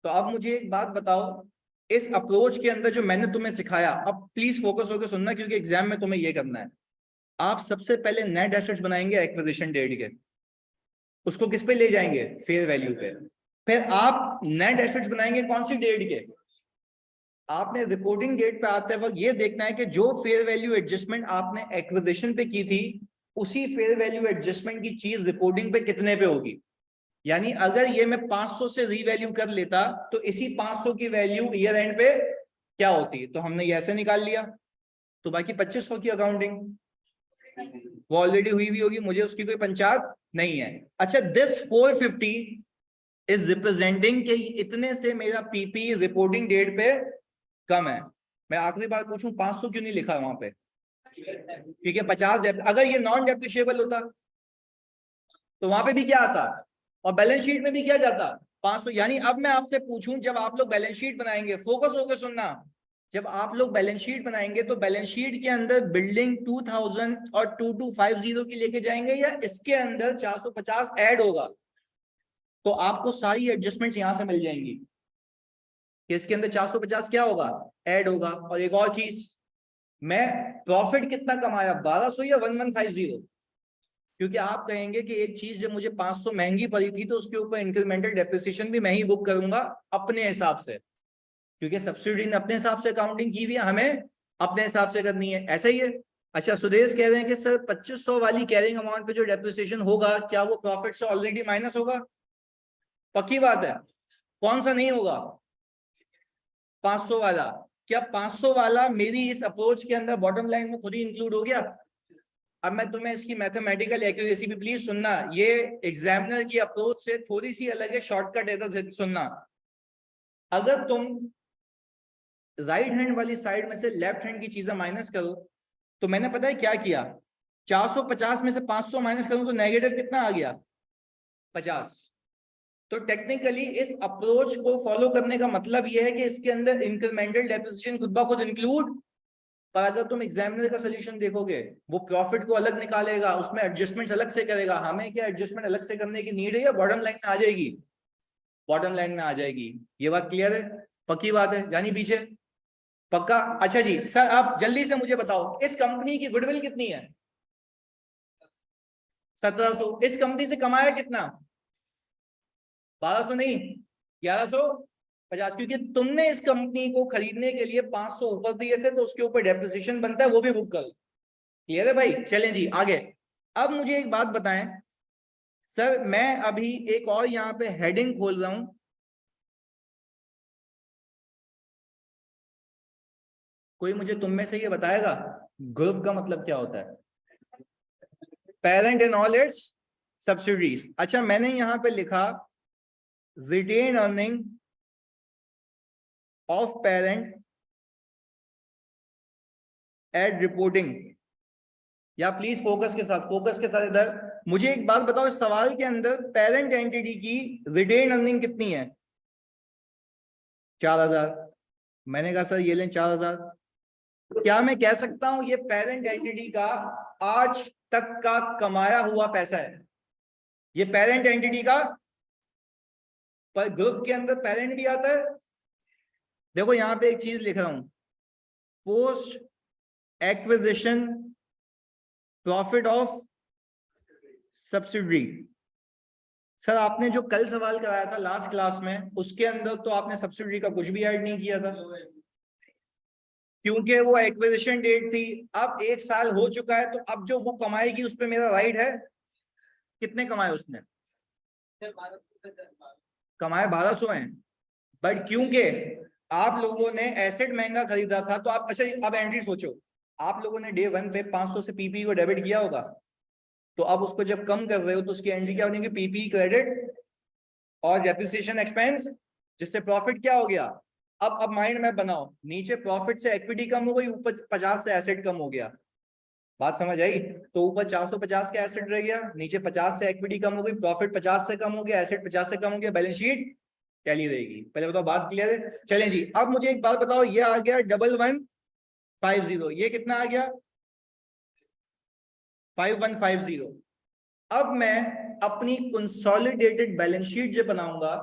[SPEAKER 3] तो अब मुझे एक बात बताओ, इस अप्रोच के अंदर जो मैंने तुम्हें सिखाया, अब प्लीज फोकस होकर सुनना क्योंकि एग्जाम में तुम्हें ये करना है। आप सबसे पहले नेट एसेट्स बनाएंगे एक्विजिशन डेट के, उसको किस पे ले जाएंगे, फेयर वैल्यू पे। फिर आप नेट एसेट्स बनाएंगे कौन सी डेट के, आपने रिपोर्टिंग डेट पे आते वक्त ये देखना है कि जो फेयर वैल्यू एडजस्टमेंट आपने एक्विजिशन पे की थी उसी फेयर वैल्यू एडजस्टमेंट की चीज रिपोर्टिंग पे कितने पे होगी। यानी अगर ये मैं 500 से रीवैल्यू कर लेता तो इसी 500 की वैल्यू ईयर एंड पे क्या होती, तो हमने ये ऐसे निकाल लिया। तो बाकी 2500 की अकाउंटिंग वो ऑलरेडी हुई हुई होगी, मुझे उसकी कोई पंचायत नहीं है। अच्छा, दिस 450 इज रिप्रेजेंटिंग कि इतने से मेरा पीपी रिपोर्टिंग डेट पे कम है। मैं आखिरी बार पूछूं 500 क्यों नहीं लिखा वहां पे, क्योंकि 50 अगर ये नॉन डेप्रिशिएबल होता तो वहां पे भी क्या आता और बैलेंस शीट में भी क्या जाता, 500। यानी अब मैं आपसे पूछूं, जब आप लोग बैलेंस शीट बनाएंगे, फोकस होकर सुनना, जब आप लोग बैलेंस शीट बनाएंगे तो बैलेंस शीट के अंदर बिल्डिंग 2000 और 2250 की लेके जाएंगे या इसके अंदर 450 ऐड होगा, तो आपको सारी एडजस्टमेंट्स यहां से मिल जाएंगी कि इसके अंदर 450 क्या होगा, ऐड होगा। और एक और चीज, मैं प्रॉफिट कितना कमाया, 1200 या 1150, क्योंकि आप कहेंगे कि एक चीज जब मुझे 500 महंगी पड़ी थी तो उसके ऊपर इंक्रीमेंटल डेप्रिसिएशन भी मैं ही बुक करूंगा अपने हिसाब से, क्योंकि सब्सिडी ने अपने हिसाब से अकाउंटिंग की हुई है, हमें अपने हिसाब से करनी है, ऐसा ही है। अच्छा, सुदेश कह रहे हैं कि सर 2500 वाली कैरिंग अमाउंट पे जो डेप्रिसिएशन होगा क्या वो प्रॉफिट से ऑलरेडी माइनस होगा, पक्की बात है, कौन सा नहीं होगा, 500 वाला। क्या 500 वाला मेरी इस अप्रोच के अंदर बॉटम लाइन में खुद ही इंक्लूड हो गया। अब मैं तुम्हें इसकी मैथमेटिकल एक्यूरेसी भी प्लीज सुनना, ये एग्जामिनर की अप्रोच से थोड़ी सी अलग है, शॉर्टकट है, तो सुनना। अगर तुम राइट हैंड वाली साइड में से लेफ्ट हैंड की चीजें माइनस करो, तो मैंने पता है क्या किया, 450 में से 500 माइनस करूं तो नेगेटिव कितना आ गया, 50। तो टेक्निकली इस अप्रोच को फॉलो करने का मतलब यह है कि इसके अंदर इंक्रीमेंटल डेप्रिसिएशन खुद ब खुद इंक्लूड। पर अगर तुम एग्जामिनर का सोल्यूशन देखोगे, वो प्रॉफिट को अलग निकालेगा, उसमें एडजस्टमेंट्स अलग से करेगा, हमें क्या एडजस्टमेंट अलग से करने की नीड है या बॉटम लाइन में आ जाएगी, बॉटम लाइन में आ जाएगी। ये बात क्लियर है, पक्की बात है, जानी पीछे पक्का। अच्छा जी सर, आप जल्दी से मुझे बताओ इस कंपनी की गुडविल कितनी है, 1700। इस कंपनी से कमाया कितना, 1200 नहीं, 1150। 50, क्योंकि तुमने इस कंपनी को खरीदने के लिए 500 ऊपर दिए थे, तो उसके ऊपर डेप्रिसिएशन बनता है, वो भी बुक कर। क्लियर है भाई? चलें जी आगे। अब मुझे एक बात बताएं सर, मैं अभी एक और यहाँ पे हेडिंग खोल रहा हूं, कोई मुझे तुम में से ये बताएगा ग्रुप का मतलब क्या होता है? Parent and all its subsidies. अच्छा, मैंने यहां पे लिखा retain earning of parent at reporting. या प्लीज फोकस के साथ इधर मुझे एक बात बताओ, इस सवाल के अंदर पेरेंट एंटिटी की रिटेन अर्निंग कितनी है? 4000। मैंने कहा सर ये लें 4000। क्या मैं कह सकता हूं ये पेरेंट एंटिटी का आज तक का कमाया हुआ पैसा है? ये पेरेंट एंटिटी का, पर ग्रुप के अंदर पेरेंट भी आता है। देखो यहां पे एक चीज लिख रहा हूं, post acquisition profit of subsidy. Sir आपने जो कल सवाल कराया था लास्ट क्लास में, उसके अंदर तो आपने सब्सिडी का कुछ भी ऐड नहीं किया था, क्योंकि वो एक्विजिशन डेट थी। अब 1 साल हो चुका है, तो अब जो वो कमाएगी उस पर मेरा राइट है। कितने कमाए उसने? कमाए 1200 हैं, बट क्योंकि आप लोगों ने एसेट महंगा खरीदा था, तो आप, अच्छा अब एंट्री सोचो, आप लोगों ने डे 1 पे 500 से पीपी को डेबिट किया होगा, तो अब उसको जब कम कर रहे हो तो उसकी एंट्री क्या बनेगी? पीपी क्रेडिट और डेप्रिसिएशन एक्सपेंस, जिससे प्रॉफिट क्या हो गया? अब माइंड मैप बनाओ, नीचे प्रॉफिट से इक्विटी कम हो गई, ऊपर 50 से एसेट कम हो गया। बात समझ आई? तो ऊपर 450 का एसेट रह गया, नीचे 50 से इक्विटी कम हो गई, प्रॉफिट 50 से कम हो गया, एसेट 50 से कम हो गया, बैलेंस शीट टैली रहेगी। पहले बताओ बात क्लियर है? चलें जी, अब मुझे एक बात बताओ, ये आ गया 1150, ये कितना आ गया? 5150। अब मैं अपनी कंसोलिडेटेड बैलेंस शीट जब बनाऊंगा,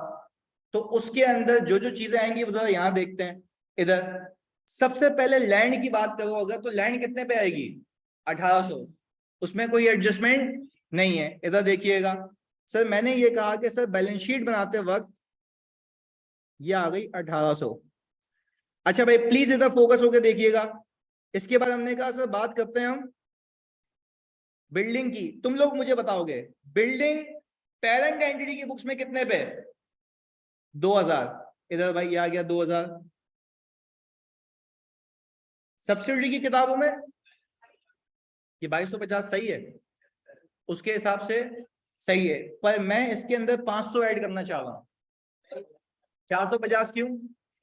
[SPEAKER 3] तो उसके अंदर जो जो चीजें आएंगी वो जरा यहां देखते हैं। इधर सबसे पहले लैंड की बात करो अगर, तो लैंड कितने पे आएगी? 1800। उसमें कोई एडजस्टमेंट नहीं है। इधर देखिएगा सर, मैंने ये कहा कि सर बैलेंस शीट बनाते वक्त ये आ गई 1800। अच्छा भाई प्लीज इधर फोकस होकर देखिएगा। इसके बाद हमने कहा सर बात करते हैं हम बिल्डिंग की। तुम लोग मुझे बताओगे बिल्डिंग पेरेंट एंटिटी की बुक्स में कितने पे? 2000। इधर भाई ये आ गया 2000। सब्सिडी की किताबों में ये 2250 सही है, उसके हिसाब से सही है, पर मैं इसके अंदर 500 ऐड करना चाह रहा हूं। 450 क्यों?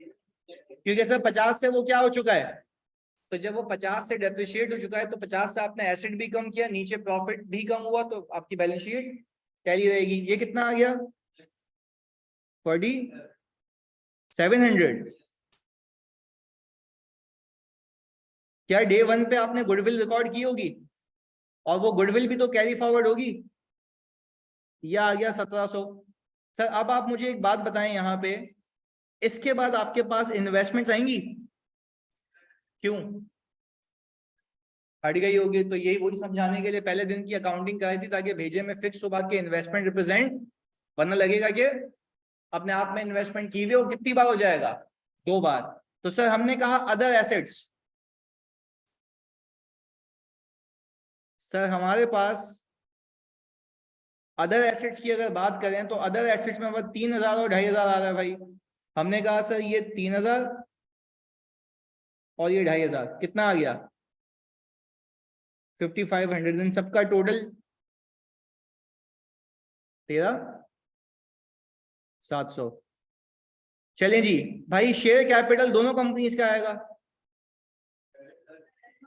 [SPEAKER 3] क्योंकि सर 50 से वो क्या हो चुका है, तो जब वो 50 से डेप्रिशिएट हो चुका है, तो 50 से आपने एसेट भी कम किया, नीचे प्रॉफिट भी कम हुआ, तो आपकी बैलेंस शीट टैली रहेगी। ये कितना आ गया? 4700। क्या डे 1 पे आपने गुडविल रिकॉर्ड की होगी, और वो गुडविल भी तो कैरी फॉरवर्ड होगी। यह आ गया 1700। सर अब आप मुझे एक बात बताएं यहाँ पे, इसके बाद आपके पास इन्वेस्टमेंट्स आएंगी क्यों? हट गई होगी, तो यही वही समझाने के लिए पहले दिन की अकाउंटिंग कराई थी, ताकि भेजे में फिक्स हो बाकी इन्वेस्टमेंट रिप्रेजेंट, वरना लगेगा कि अपने आप में इन्वेस्टमेंट की हुई। वो कितनी बार हो जाएगा? 2 बार। तो सर हमने कहा अदर एसेट्स, सर हमारे पास अदर एसेट्स की अगर बात करें, तो अदर एसेट्स में बस 3000 और 2500 आ रहा है भाई। हमने कहा सर ये 3000 और ये 2500 कितना आ गया? 5500। इन सबका टोटल 13700। चलें जी भाई, शेयर कैपिटल दोनों कंपनीज का आएगा,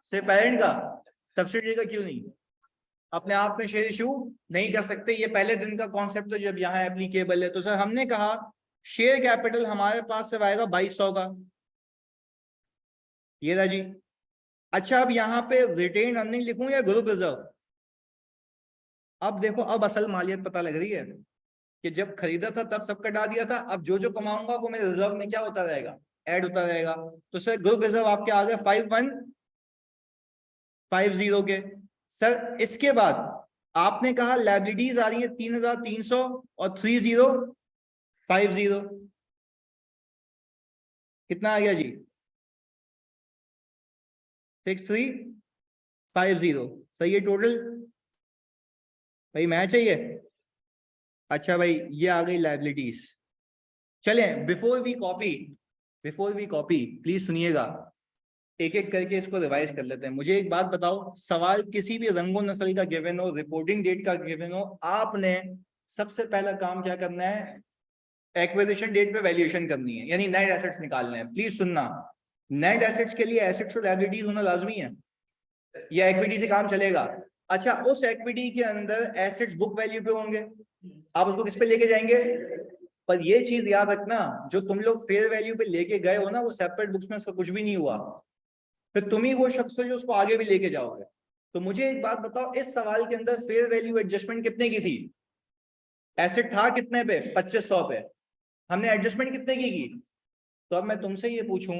[SPEAKER 3] सिर्फ पेरेंट का, सब्सिडी का क्यों नहीं? अपने आप में शेयर इशू नहीं कर सकते, ये पहले दिन का कॉन्सेप्ट तो जब यहाँ एप्लीकेबल है। तो सर हमने कहा शेयर कैपिटल हमारे पास से आएगा 2200 का, ये रहा जी। अच्छा अब यहाँ पे रिटेन अर्निंग लिखूं या ग्रुप रिजर्व? अब देखो, अब असल मालियत पता लग रही है कि जब खरीदा था तब सब कटा दिया था, अब जो जो कमाऊंगा वो मेरे रिजर्व में क्या होता रहेगा? ऐड होता रहेगा। तो सर ग्रुप रिजर्व आपके आ गए 5150 के। सर इसके बाद आपने कहा लायबिलिटीज आ रही है 3300 और 3050। कितना आ गया जी? 6350। सही है टोटल भाई, मैच चाहिए। अच्छा भाई, ये आ गई लाइबिलिटीज। चलें, बिफोर वी कॉपी प्लीज सुनिएगा, एक एक करके इसको रिवाइज कर लेते हैं। मुझे एक बात बताओ, सवाल किसी भी रंगो नस्ल का गिवन हो, रिपोर्टिंग डेट का गिवन हो, आपने सबसे पहला काम क्या करना है? एक्विजिशन डेट पे वैल्यूएशन करनी है, यानी नेट एसेट्स निकालने हैं। प्लीज सुनना, नेट एसेट्स के लिए एसेट्स और लायबिलिटीज होना लाजमी है, या इक्विटी से काम चलेगा? अच्छा, उस इक्विटी के अंदर एसेट्स बुक वैल्यू पे होंगे, आप उसको किस पे लेके जाएंगे? पर ये चीज याद रखना, जो तुम लोग फेयर वैल्यू पे लेके गए हो ना, वो सेपरेट बुक्स में उसका कुछ भी नहीं हुआ, फिर तुम ही वो शख्स हो जो उसको आगे भी लेके जाओगे। तो मुझे एक बात बताओ, इस सवाल के अंदर फेयर वैल्यू एडजस्टमेंट कितने की थी? एसेट था कितने पे? 2500 पे। हमने एडजस्टमेंट कितने की? तो अब मैं तुमसे ये पूछूं,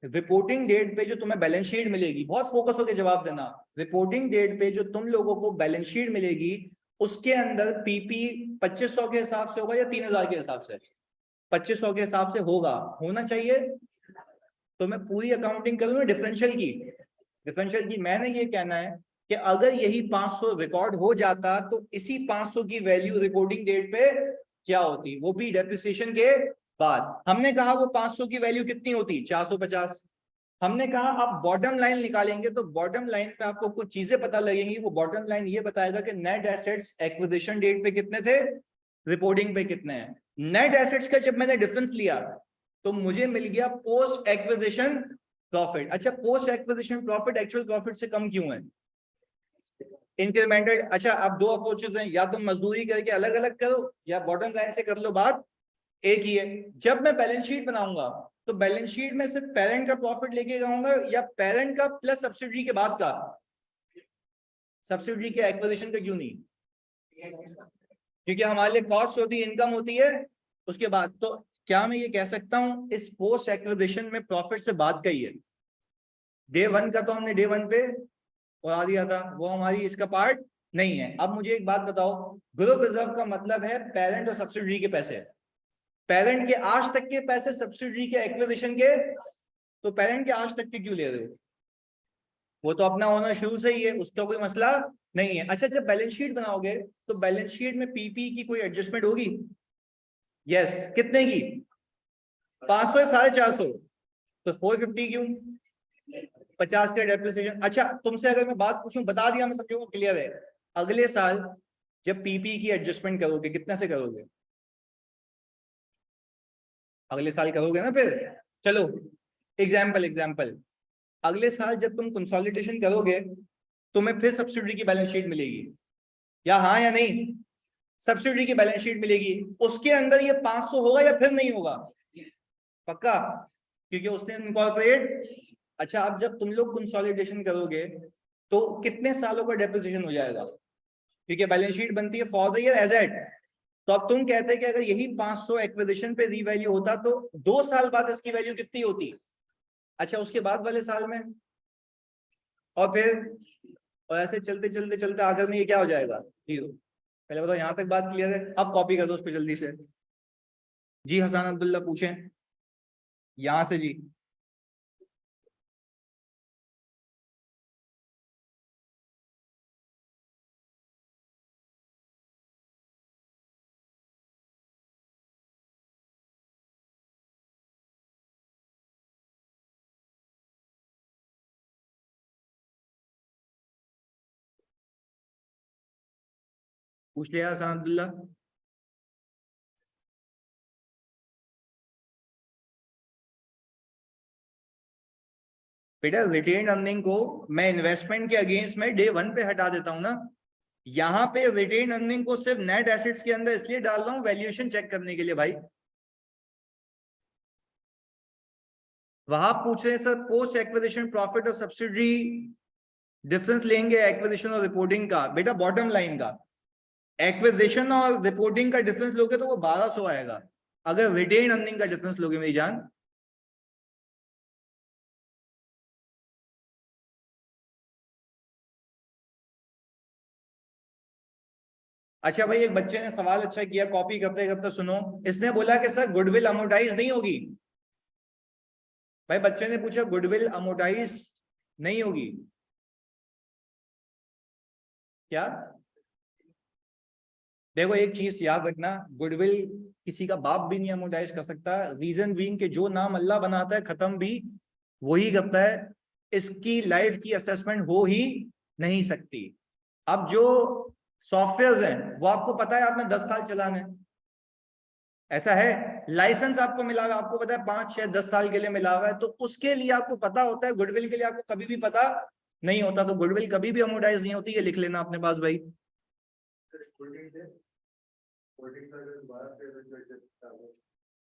[SPEAKER 3] रिपोर्टिंग डेट पे जो तुम्हें बैलेंस शीट मिलेगी, बहुत फोकस होकर जवाब देना, रिपोर्टिंग डेट पे जो तुम लोगों को बैलेंस शीट मिलेगी, उसके अंदर पीपी 2500 के हिसाब से होगा या 3000 के हिसाब से? 2500 के हिसाब से होगा, होना चाहिए। तो मैं पूरी अकाउंटिंग करूँ डिफरेंशियल की मैंने ये कहना है कि अगर यही 500 रिकॉर्ड हो जाता तो इसी 500 की वैल्यू रिपोर्टिंग डेट पे क्या होती, वो भी डेप्रिसिएशन के बाद। हमने कहा वो 500 की वैल्यू कितनी होती? 450। हमने कहा आप बॉटम लाइन निकालेंगे तो बॉटम लाइन पे आपको कुछ चीजें पता लगेंगी। वो बॉटम लाइन ये बताएगा कि नेट एसेट्स एक्विजिशन डेट पे कितने थे, रिपोर्टिंग पे कितने हैं। नेट एसेट्स का जब मैंने डिफरेंस लिया तो मुझे मिल गया पोस्ट एक्विजिशन प्रॉफिट। अच्छा, post acquisition profit actual profit से कम क्यों है? इंक्रीमेंटेड। अच्छा, अब दो अप्रोचेस हैं, या तुम मजदूरी करके अलग अलग करो या बॉटम लाइन से कर लो, बात एक ही है। जब मैं बैलेंस शीट बनाऊंगा तो बैलेंस शीट में सिर्फ पेरेंट का प्रॉफिट लेके जाऊंगा या पेरेंट का प्लस सब्सिडी के बाद का? सब्सिडी के एक्विजिशन का क्यों नहीं? क्योंकि हमारे लिए कॉस्ट होती है, इनकम होती है उसके बाद। तो क्या मैं ये कह सकता हूं इस पोस्ट एक्विजिशन में प्रॉफिट से बात का ही है? डे वन का तो हमने डे वन पे उड़ा दिया था, वो हमारी इसका पार्ट नहीं है। अब मुझे एक बात बताओ, ग्रुप रिजर्व का मतलब है पेरेंट और सब्सिडी के पैसे। पेरेंट के आज तक के पैसे सब्सिडी के एक्विजिशन के, तो पेरेंट के आज तक के क्यों ले रहे हो? वो तो अपना होना शुरू से ही है, उसका कोई मसला नहीं है। अच्छा, जब बैलेंस शीट बनाओगे तो बैलेंस शीट में पीपी की कोई एडजस्टमेंट होगी? यस, कितने की? 500 450। तो 450 क्यों? 50 का डेप्रिसिएशन। अच्छा, तुमसे अगर मैं बात पूछूं, बता दिया मैं समझूंगा, क्लियर है। अगले साल जब पीपी की एडजस्टमेंट करोगे कितने से करोगे? अगले साल करोगे ना फिर। चलो एग्जाम्पल, अगले साल जब तुम कंसोलिडेशन करोगे तुम्हें फिर सब्सिडी की बैलेंस शीट मिलेगी, या हाँ या नहीं? सब्सिडी की बैलेंस शीट मिलेगी, उसके अंदर ये 500 होगा या फिर नहीं होगा? पक्का, क्योंकि उसने इनकॉर्पोरेट। अच्छा, अब जब तुम लोग कंसोलिडेशन करोगे तो कितने सालों का डेप्रिसिएशन हो जाएगा? क्योंकि बैलेंस शीट बनती है for the year as at. तो अब तुम कहते हैं कि अगर यही 500 एक्विजिशन पे रीवैल्यू होता तो 2 साल बाद इसकी वैल्यू कितनी होती? अच्छा, उसके बाद वाले साल में, और फिर, और ऐसे चलते चलते चलते आखिर में ये क्या हो जाएगा? जीरो। पहले बताओ, यहां तक बात क्लियर है? अब कॉपी कर दो उस पर जल्दी से। जी हसन अब्दुल्ला पूछें यहां से जी। पूछ लिया हसन अब्दुल्ला? बेटा, रिटेन अर्निंग को मैं इन्वेस्टमेंट के अगेंस्ट में डे वन पे हटा देता हूं ना। यहाँ पे रिटेन अर्निंग को सिर्फ नेट एसेट्स के अंदर इसलिए डाल रहा हूँ वैल्यूएशन चेक करने के लिए भाई। वहां पूछ रहे हैं सर पोस्ट एक्विजिशन प्रॉफिट और सब्सिडी डिफरेंस लेंगे एक्विजिशन और रिपोर्टिंग का। बेटा, बॉटम लाइन का एक्विजिशन और रिपोर्टिंग का डिफरेंस लोगे तो वो 1200 आएगा, अगर रिटेन अर्निंग का डिफरेंस लोगे मेरी जान। अच्छा भाई, एक बच्चे ने सवाल अच्छा किया, कॉपी करते करते सुनो। इसने बोला कि सर गुडविल अमोर्टाइज नहीं होगी। भाई बच्चे ने पूछा गुडविल अमोर्टाइज नहीं होगी क्या? देखो एक चीज याद रखना, गुडविल किसी का बाप भी नहीं अमोर्टाइज कर सकता। रीजन बीइंग कि जो नाम अल्लाह बनाता है खत्म भी वही करता है, इसकी लाइफ की असेसमेंट हो ही नहीं सकती। अब जो सॉफ्टवेयर हैं वो आपको पता है आपने 10 साल चलाने हैं, ऐसा है? लाइसेंस आपको मिला हुआ, आपको पता है 5 6 10 साल के लिए मिला हुआ है, तो उसके लिए आपको पता होता है। गुडविल के लिए आपको कभी भी पता नहीं होता, तो गुडविल कभी भी अमोर्टाइज नहीं होती, ये लिख लेना अपने पास भाई।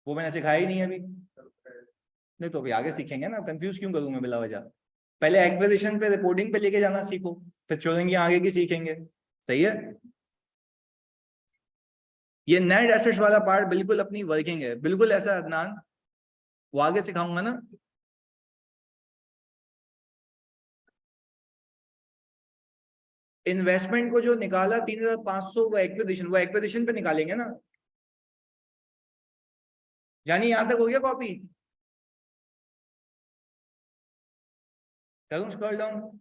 [SPEAKER 3] वो मैंने सिखाया ही नहीं है अभी। नहीं तो अभी आगे सीखेंगे ना, कंफ्यूज क्यों करूं मैं बिला वजह। पहले एक्विजिशन पे रिपोर्टिंग पे लेके जाना सीखो, फिर छोड़ेंगे आगे की सीखेंगे। सही है? ये नेट एसेट्स वाला पार्ट बिल्कुल अपनी वर्किंग है, बिल्कुल ऐसा अदनान, वो आगे सिखाऊंगा ना। इन्वेस्टमेंट को जो निकाला 3500, वो एक्विजिशन पे निकालेंगे ना। जानी यहां तक हो गया कॉपी? करूं स्क्रॉल डाउन?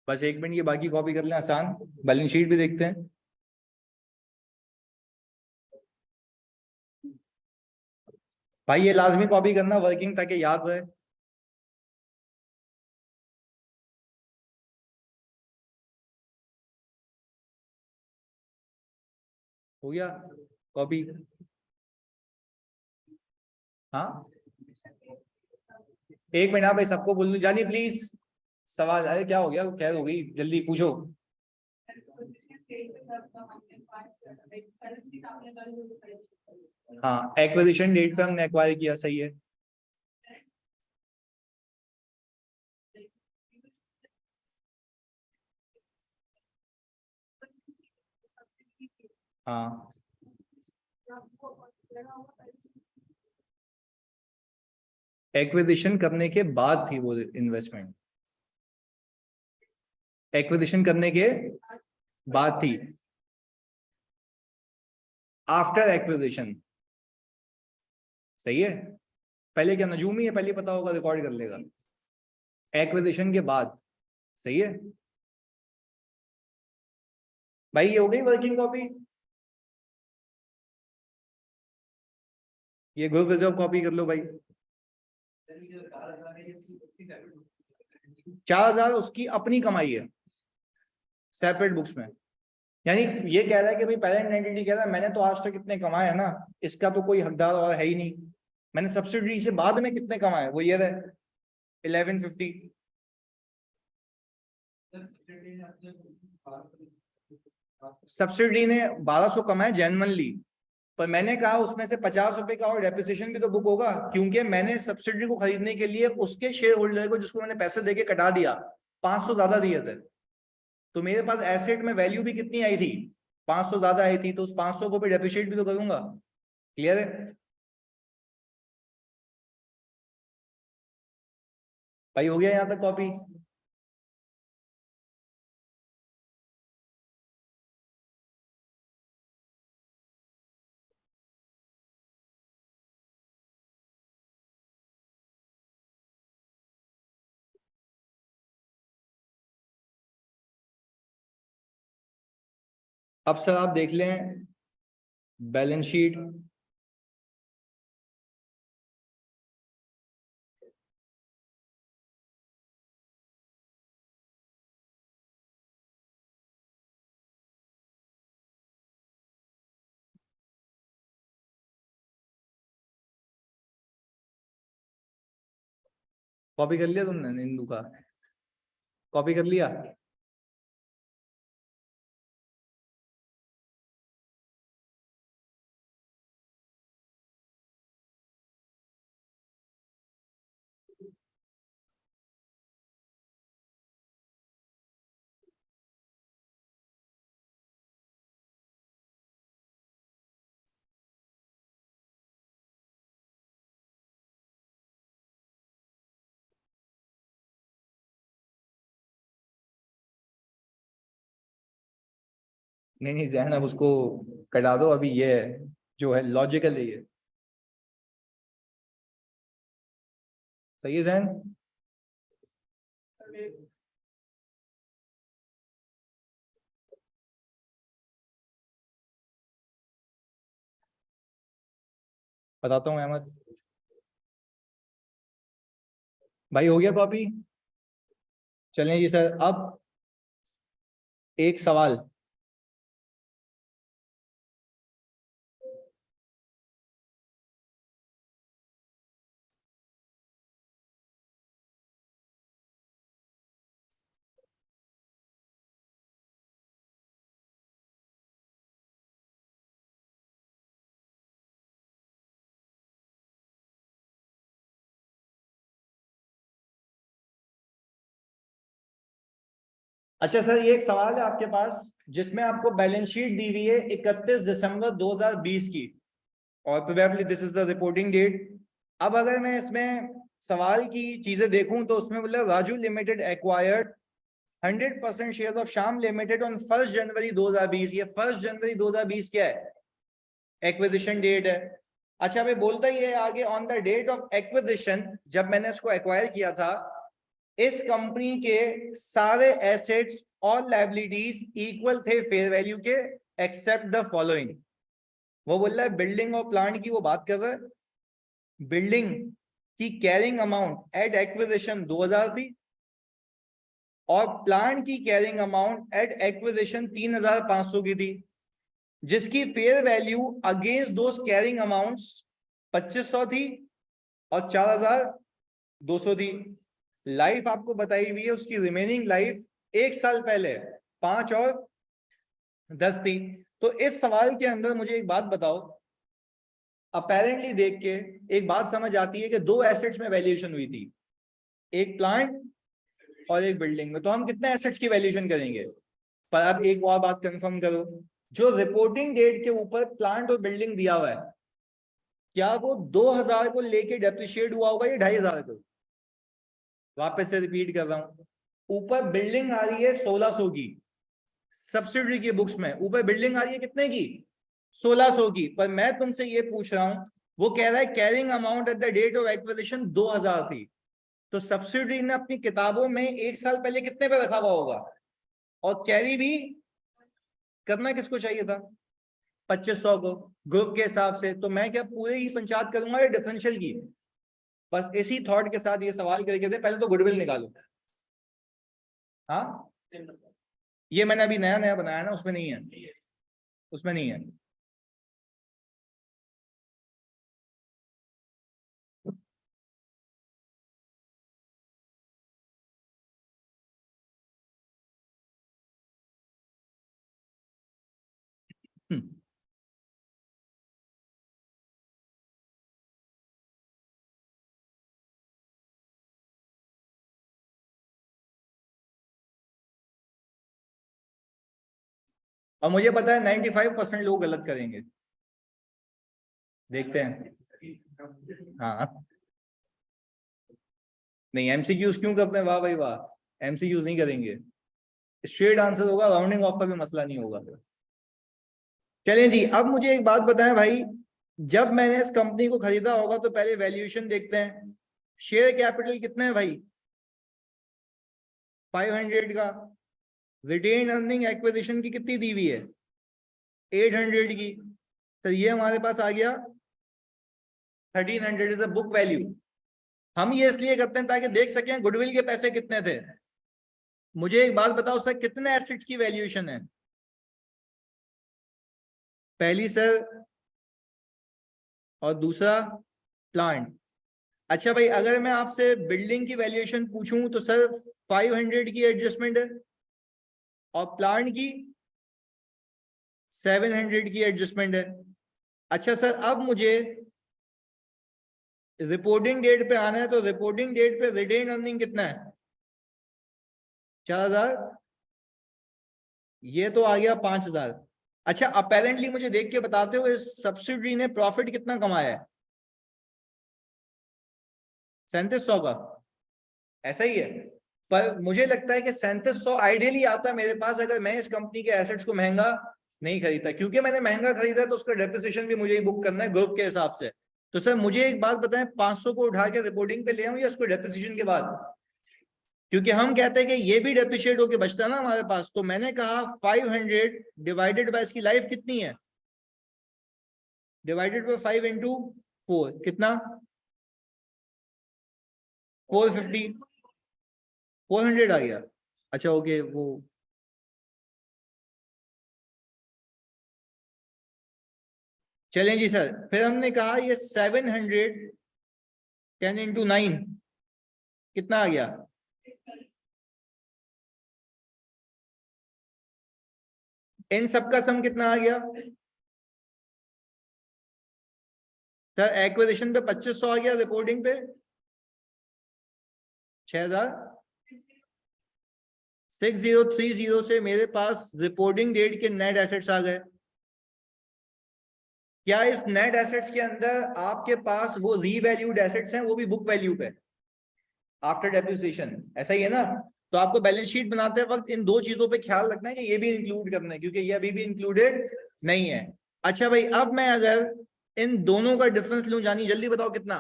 [SPEAKER 3] बस 1 मिनट, ये बाकी कॉपी कर लें, आसान। बैलेंस शीट भी देखते हैं। भाई ये लाजमी कॉपी करना वर्किंग, ताकि याद रहे। हो गया कॉपी? हाँ 1 मिनट, हाँ भाई सबको बोल दूं। जानी प्लीज, सवाल, अरे क्या हो गया, खैर हो गई, जल्दी पूछो। हाँ एक्विजिशन डेट पे हमने एक्वायर किया, सही है। हाँ एक्विजिशन करने के बाद थी वो इन्वेस्टमेंट, एक्विजिशन करने के बाद थी, आफ्टर एक्विजिशन। सही है? पहले क्या नजूमी है, पहले पता होगा, रिकॉर्ड कर लेगा। एक्विजिशन के बाद। सही है भाई, ये हो गई वर्किंग कॉपी। ये ग्रुप रिजर्व कॉपी कर लो भाई। 4000 उसकी अपनी कमाई है, सेपरेट बुक्स में। यानी ये कह रहा है कि भाई पेरेंट एंटिटी कह रहा है मैंने तो आज तक इतने कमाए हैं ना, इसका तो कोई हकदार और है ही नहीं। मैंने सब्सिडी से बाद में कितने कमाए वो ये रहे 1150। सब्सिडी ने 1200 कमाए जेन्युइनली, पर मैंने कहा उसमें से 50 रुपए का और डेप्रिसिएशन भी तो बुक होगा, क्योंकि मैंने सब्सिडी को खरीदने के लिए उसके शेयर होल्डर को, जिसको मैंने पैसे देके कटा दिया, 500 ज्यादा दिए थे। तो मेरे पास एसेट में वैल्यू भी कितनी आई थी, 500 ज्यादा आई थी, तो उस 500 को भी डेप्रिशिएट भी तो करूंगा। क्लियर है भाई? हो गया यहां तक कॉपी? अब सर आप देख लें बैलेंस शीट। कॉपी कर लिया तुमने इंदू का? कॉपी कर लिया? नहीं नहीं जहन, अब उसको कटा दो, अभी ये जो है लॉजिकल है ये। सही है जहन? बताता हूँ अहमद भाई, हो गया कॉपी? चलें जी सर। अब एक सवाल, अच्छा सर ये एक सवाल है आपके पास जिसमें आपको बैलेंस शीट दी हुई है 31 दिसंबर 2020 की, और probably this is the reporting date. अब अगर मैं इसमें सवाल की चीजें देखूं तो उसमें बोला Raju limited acquired 100% share of Shyam limited on 1 जनवरी 2020। ये 1 जनवरी 2020 क्या है? एक्विजिशन डेट है। अच्छा भाई बोलता ही है आगे, on the date of acquisition, जब मैंने इसको एक्वायर किया था, इस कंपनी के सारे एसेट्स और लायबिलिटीज इक्वल थे फेयर वैल्यू के, एक्सेप्ट द फॉलोइंग। वो बोल रहा है बिल्डिंग और प्लांट की वो बात कर रहा है। बिल्डिंग की कैरिंग अमाउंट एट एक्विजिशन 2000 थी, और प्लांट की कैरिंग अमाउंट एट एक्विजिशन 3500 की थी, जिसकी फेयर वैल्यू अगेंस्ट दोस कैरिंग अमाउंट्स 2500 थी और 4200 थी। लाइफ आपको बताई हुई है उसकी, रिमेनिंग लाइफ 1 साल पहले 5 और 10 थी। तो इस सवाल के अंदर मुझे एक बात बताओ, अपेरेंटली देख के एक बात समझ आती है कि 2 एसेट्स में वैल्यूएशन हुई थी, एक प्लांट और एक बिल्डिंग में। तो हम कितने एसेट्स की वैल्यूएशन करेंगे? पर अब एक और बात कंफर्म करो, जो रिपोर्टिंग डेट के ऊपर प्लांट और बिल्डिंग दिया हुआ है, क्या वो 2000 को लेके डेप्रिशिएट हुआ होगा या 2500 को? वापस से रिपीट कर रहा हूं, ऊपर बिल्डिंग आ रही है 1600 की, सब्सिडरी की बुक्स में ऊपर बिल्डिंग आ रही है कितने की? 1600 की। पर मैं तुमसे ये पूछ रहा हूं, वो कह रहा है carrying amount at the date of acquisition 2000 थी, तो सब्सिडरी ने अपनी किताबों में 1 साल पहले कितने पे रखा हुआ होगा? और कैरी भी करना किसको चाहिए था? 2500 को, ग्रुप के हिसाब से। तो मैं क्या पूरे ही पंचायत करूंगा या डिफरेंशियल की? बस इसी थॉट के साथ ये सवाल करके थे, पहले तो गुडविल निकालो। हाँ ये मैंने अभी नया नया बनाया ना, उसमें नहीं है, उसमें नहीं है। और मुझे पता है 95% लोग गलत करेंगे, देखते हैं। हाँ नहीं, एमसीक्यूज क्यों करते हैं? वाह भाई वाह, एमसीक्यूज नहीं करेंगे, स्ट्रेट आंसर होगा, राउंडिंग ऑफ का भी मसला नहीं होगा। चलें जी, अब मुझे एक बात बताएं भाई, जब मैंने इस कंपनी को खरीदा होगा तो पहले वैल्यूएशन देखते हैं। शेयर कैपिटल कितना है भाई? 500 का। रिटेन अर्निंग एक्विजिशन की कितनी दी हुई है? 800 की। तो ये हमारे पास आ गया 1300 इज अ बुक वैल्यू। हम ये इसलिए करते हैं ताकि देख सकें गुडविल के पैसे कितने थे। मुझे एक बात बताओ सर, कितने एसेट्स की वैल्यूएशन है? पहली सर, और दूसरा प्लांट। अच्छा भाई, अगर मैं आपसे बिल्डिंग की वैल्यूएशन पूछूं तो सर 500 की एडजस्टमेंट है, और प्लांट की 700 की एडजस्टमेंट है। अच्छा सर, अब मुझे रिपोर्टिंग डेट पे आना है, तो रिपोर्टिंग डेट पे रिटेन अर्निंग कितना है? 4000। ये तो आ गया 5000। अच्छा, अपेरेंटली मुझे देख के बताते हो इस सब्सिडी ने प्रॉफिट कितना कमाया है? 3700 का, ऐसा ही है। पर मुझे लगता है कि 3700 आइडियली आता है मेरे पास अगर मैं इस कंपनी के एसेट्स को महंगा नहीं खरीदा, क्योंकि मैंने महंगा खरीदा तो उसका डेप्रिसिएशन भी मुझे ही बुक करना है ग्रुप के हिसाब से। तो सर मुझे एक बात बताएं, 500 को उठा के रिपोर्टिंग पे ले आऊं या उसको डेप्रिसिएशन के बाद? क्योंकि हम कहते हैं कि ये भी डेप्रिशिएट होके बचता है ना हमारे पास। तो मैंने कहा 500 डिवाइडेड बाय इसकी लाइफ कितनी है, डिवाइडेड बाय 5 इंटू 4 कितना, 450, 400 आ गया। अच्छा ओके, वो चलें जी सर। फिर हमने कहा ये 710 इंटू 9 कितना आ गया, इन सबका सम कितना आ गया सर? एक्विजिशन पे 2500 आ गया, रिपोर्टिंग पे 6030 से मेरे पास रिपोर्टिंग डेट के नेट एसेट्स आ गए। क्या इस नेट एसेट्स के अंदर आपके पास वो रीवैल्यूड एसेट्स हैं, वो भी बुक वैल्यू पे आफ्टर डेप्रिसिएशन? ऐसा ही है ना? तो आपको बैलेंस शीट बनाते वक्त इन दो चीजों पे ख्याल रखना है कि ये भी इंक्लूड करना है, क्योंकि ये अभी भी इंक्लूडेड नहीं है। अच्छा भाई, अब मैं अगर इन दोनों का डिफरेंस लूं, जानी जल्दी बताओ कितना,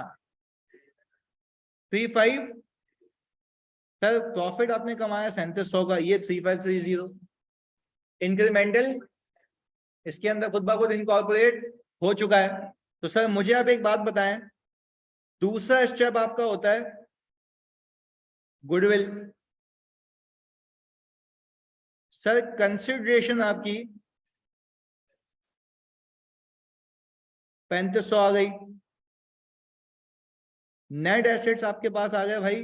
[SPEAKER 3] 35। सर प्रॉफिट आपने कमाया 3700 का, ये 3530 इंक्रीमेंटल इसके अंदर खुद ब खुद इनकॉर्पोरेट हो चुका है। तो सर मुझे आप एक बात बताएं, दूसरा स्टेप आपका होता है गुडविल। सर कंसिडरेशन आपकी 3500 आ गई, नेट एसेट्स आपके पास आ गए भाई,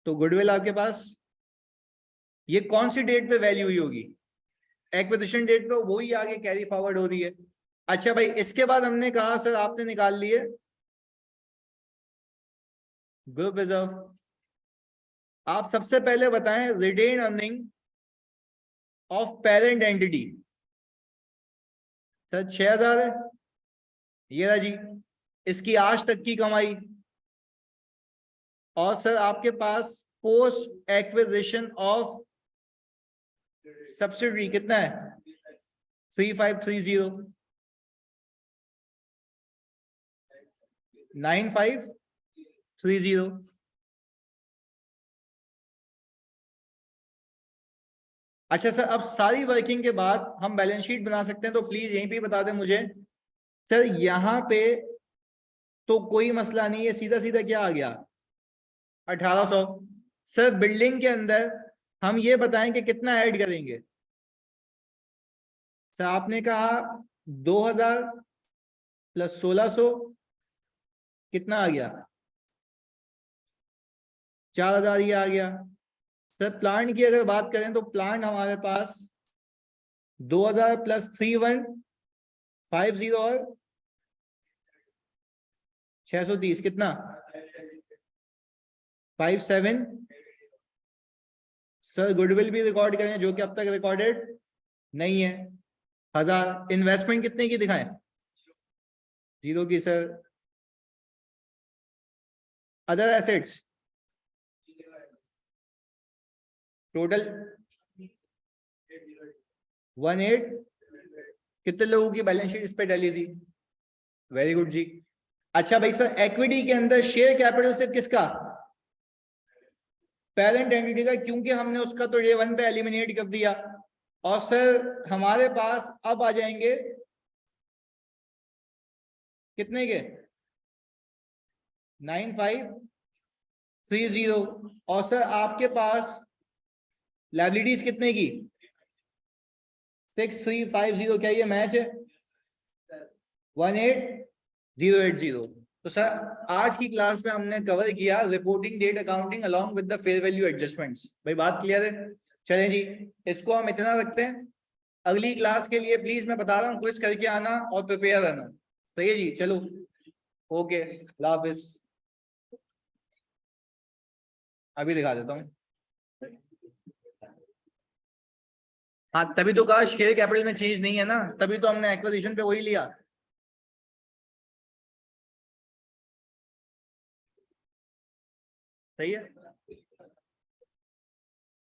[SPEAKER 3] तो गुडविल आपके पास ये कौन सी डेट पे वैल्यू हुई होगी, एक्विजिशन डेट पे, वही आगे कैरी फॉरवर्ड हो रही है। अच्छा भाई, इसके बाद हमने कहा सर आपने निकाल लिए ग्रुप रिजर्व। आप सबसे पहले बताएं retain earning of parent entity. Sir 6000 है, ये रहा जी इसकी आज तक की कमाई। और सर आपके पास पोस्ट एक्विजिशन ऑफ सब्सिडी कितना है, 3530, 9530। अच्छा सर, अब सारी वर्किंग के बाद हम बैलेंस शीट बना सकते हैं, तो प्लीज यहीं पे बता दें मुझे। सर यहां पे तो कोई मसला नहीं है, सीधा सीधा क्या आ गया 1800। सर बिल्डिंग के अंदर हम ये बताएं कि कितना ऐड करेंगे। सर आपने कहा 2000 प्लस 1600 कितना आ गया, 4000 ये आ गया। सर प्लांट की अगर बात करें तो प्लांट हमारे पास 2000 प्लस 3150 और 630 कितना 57। सर गुडविल भी रिकॉर्ड करें जो कि अब तक रिकॉर्डेड नहीं है, 1000। इन्वेस्टमेंट कितने की दिखाएं, 0 की। Sir other assets total 18। कितने लोगों की बैलेंस शीट इस पे डाली थी, वेरी गुड जी। अच्छा भाई सर, इक्विटी के अंदर शेयर कैपिटल सिर्फ किसका, पेरेंट एंटिटी का, क्योंकि हमने उसका तो डे 1 पे एलिमिनेट कर दिया। और सर हमारे पास अब आ जाएंगे कितने के, 9530। और सर आपके पास लायबिलिटीज कितने की, 6350। क्या ये मैच है, 18080। तो सर आज की क्लास में हमने कवर किया reporting date accounting along with the fair value adjustments. भाई बात क्लियर है? चलें जी, इसको हम इतना रखते हैं। अगली क्लास के लिए प्लीज मैं बता रहा हूँ क्विज करके आना और प्रिपेयर रहना। सही है जी, चलो ओके, अल्लाह हाफिज। अभी दिखा देता हूँ। हाँ तभी तो कहा शेयर कैपिटल में चेंज नहीं है ना, तभी तो हमने एक्विजिशन पे वही लिया। सही है।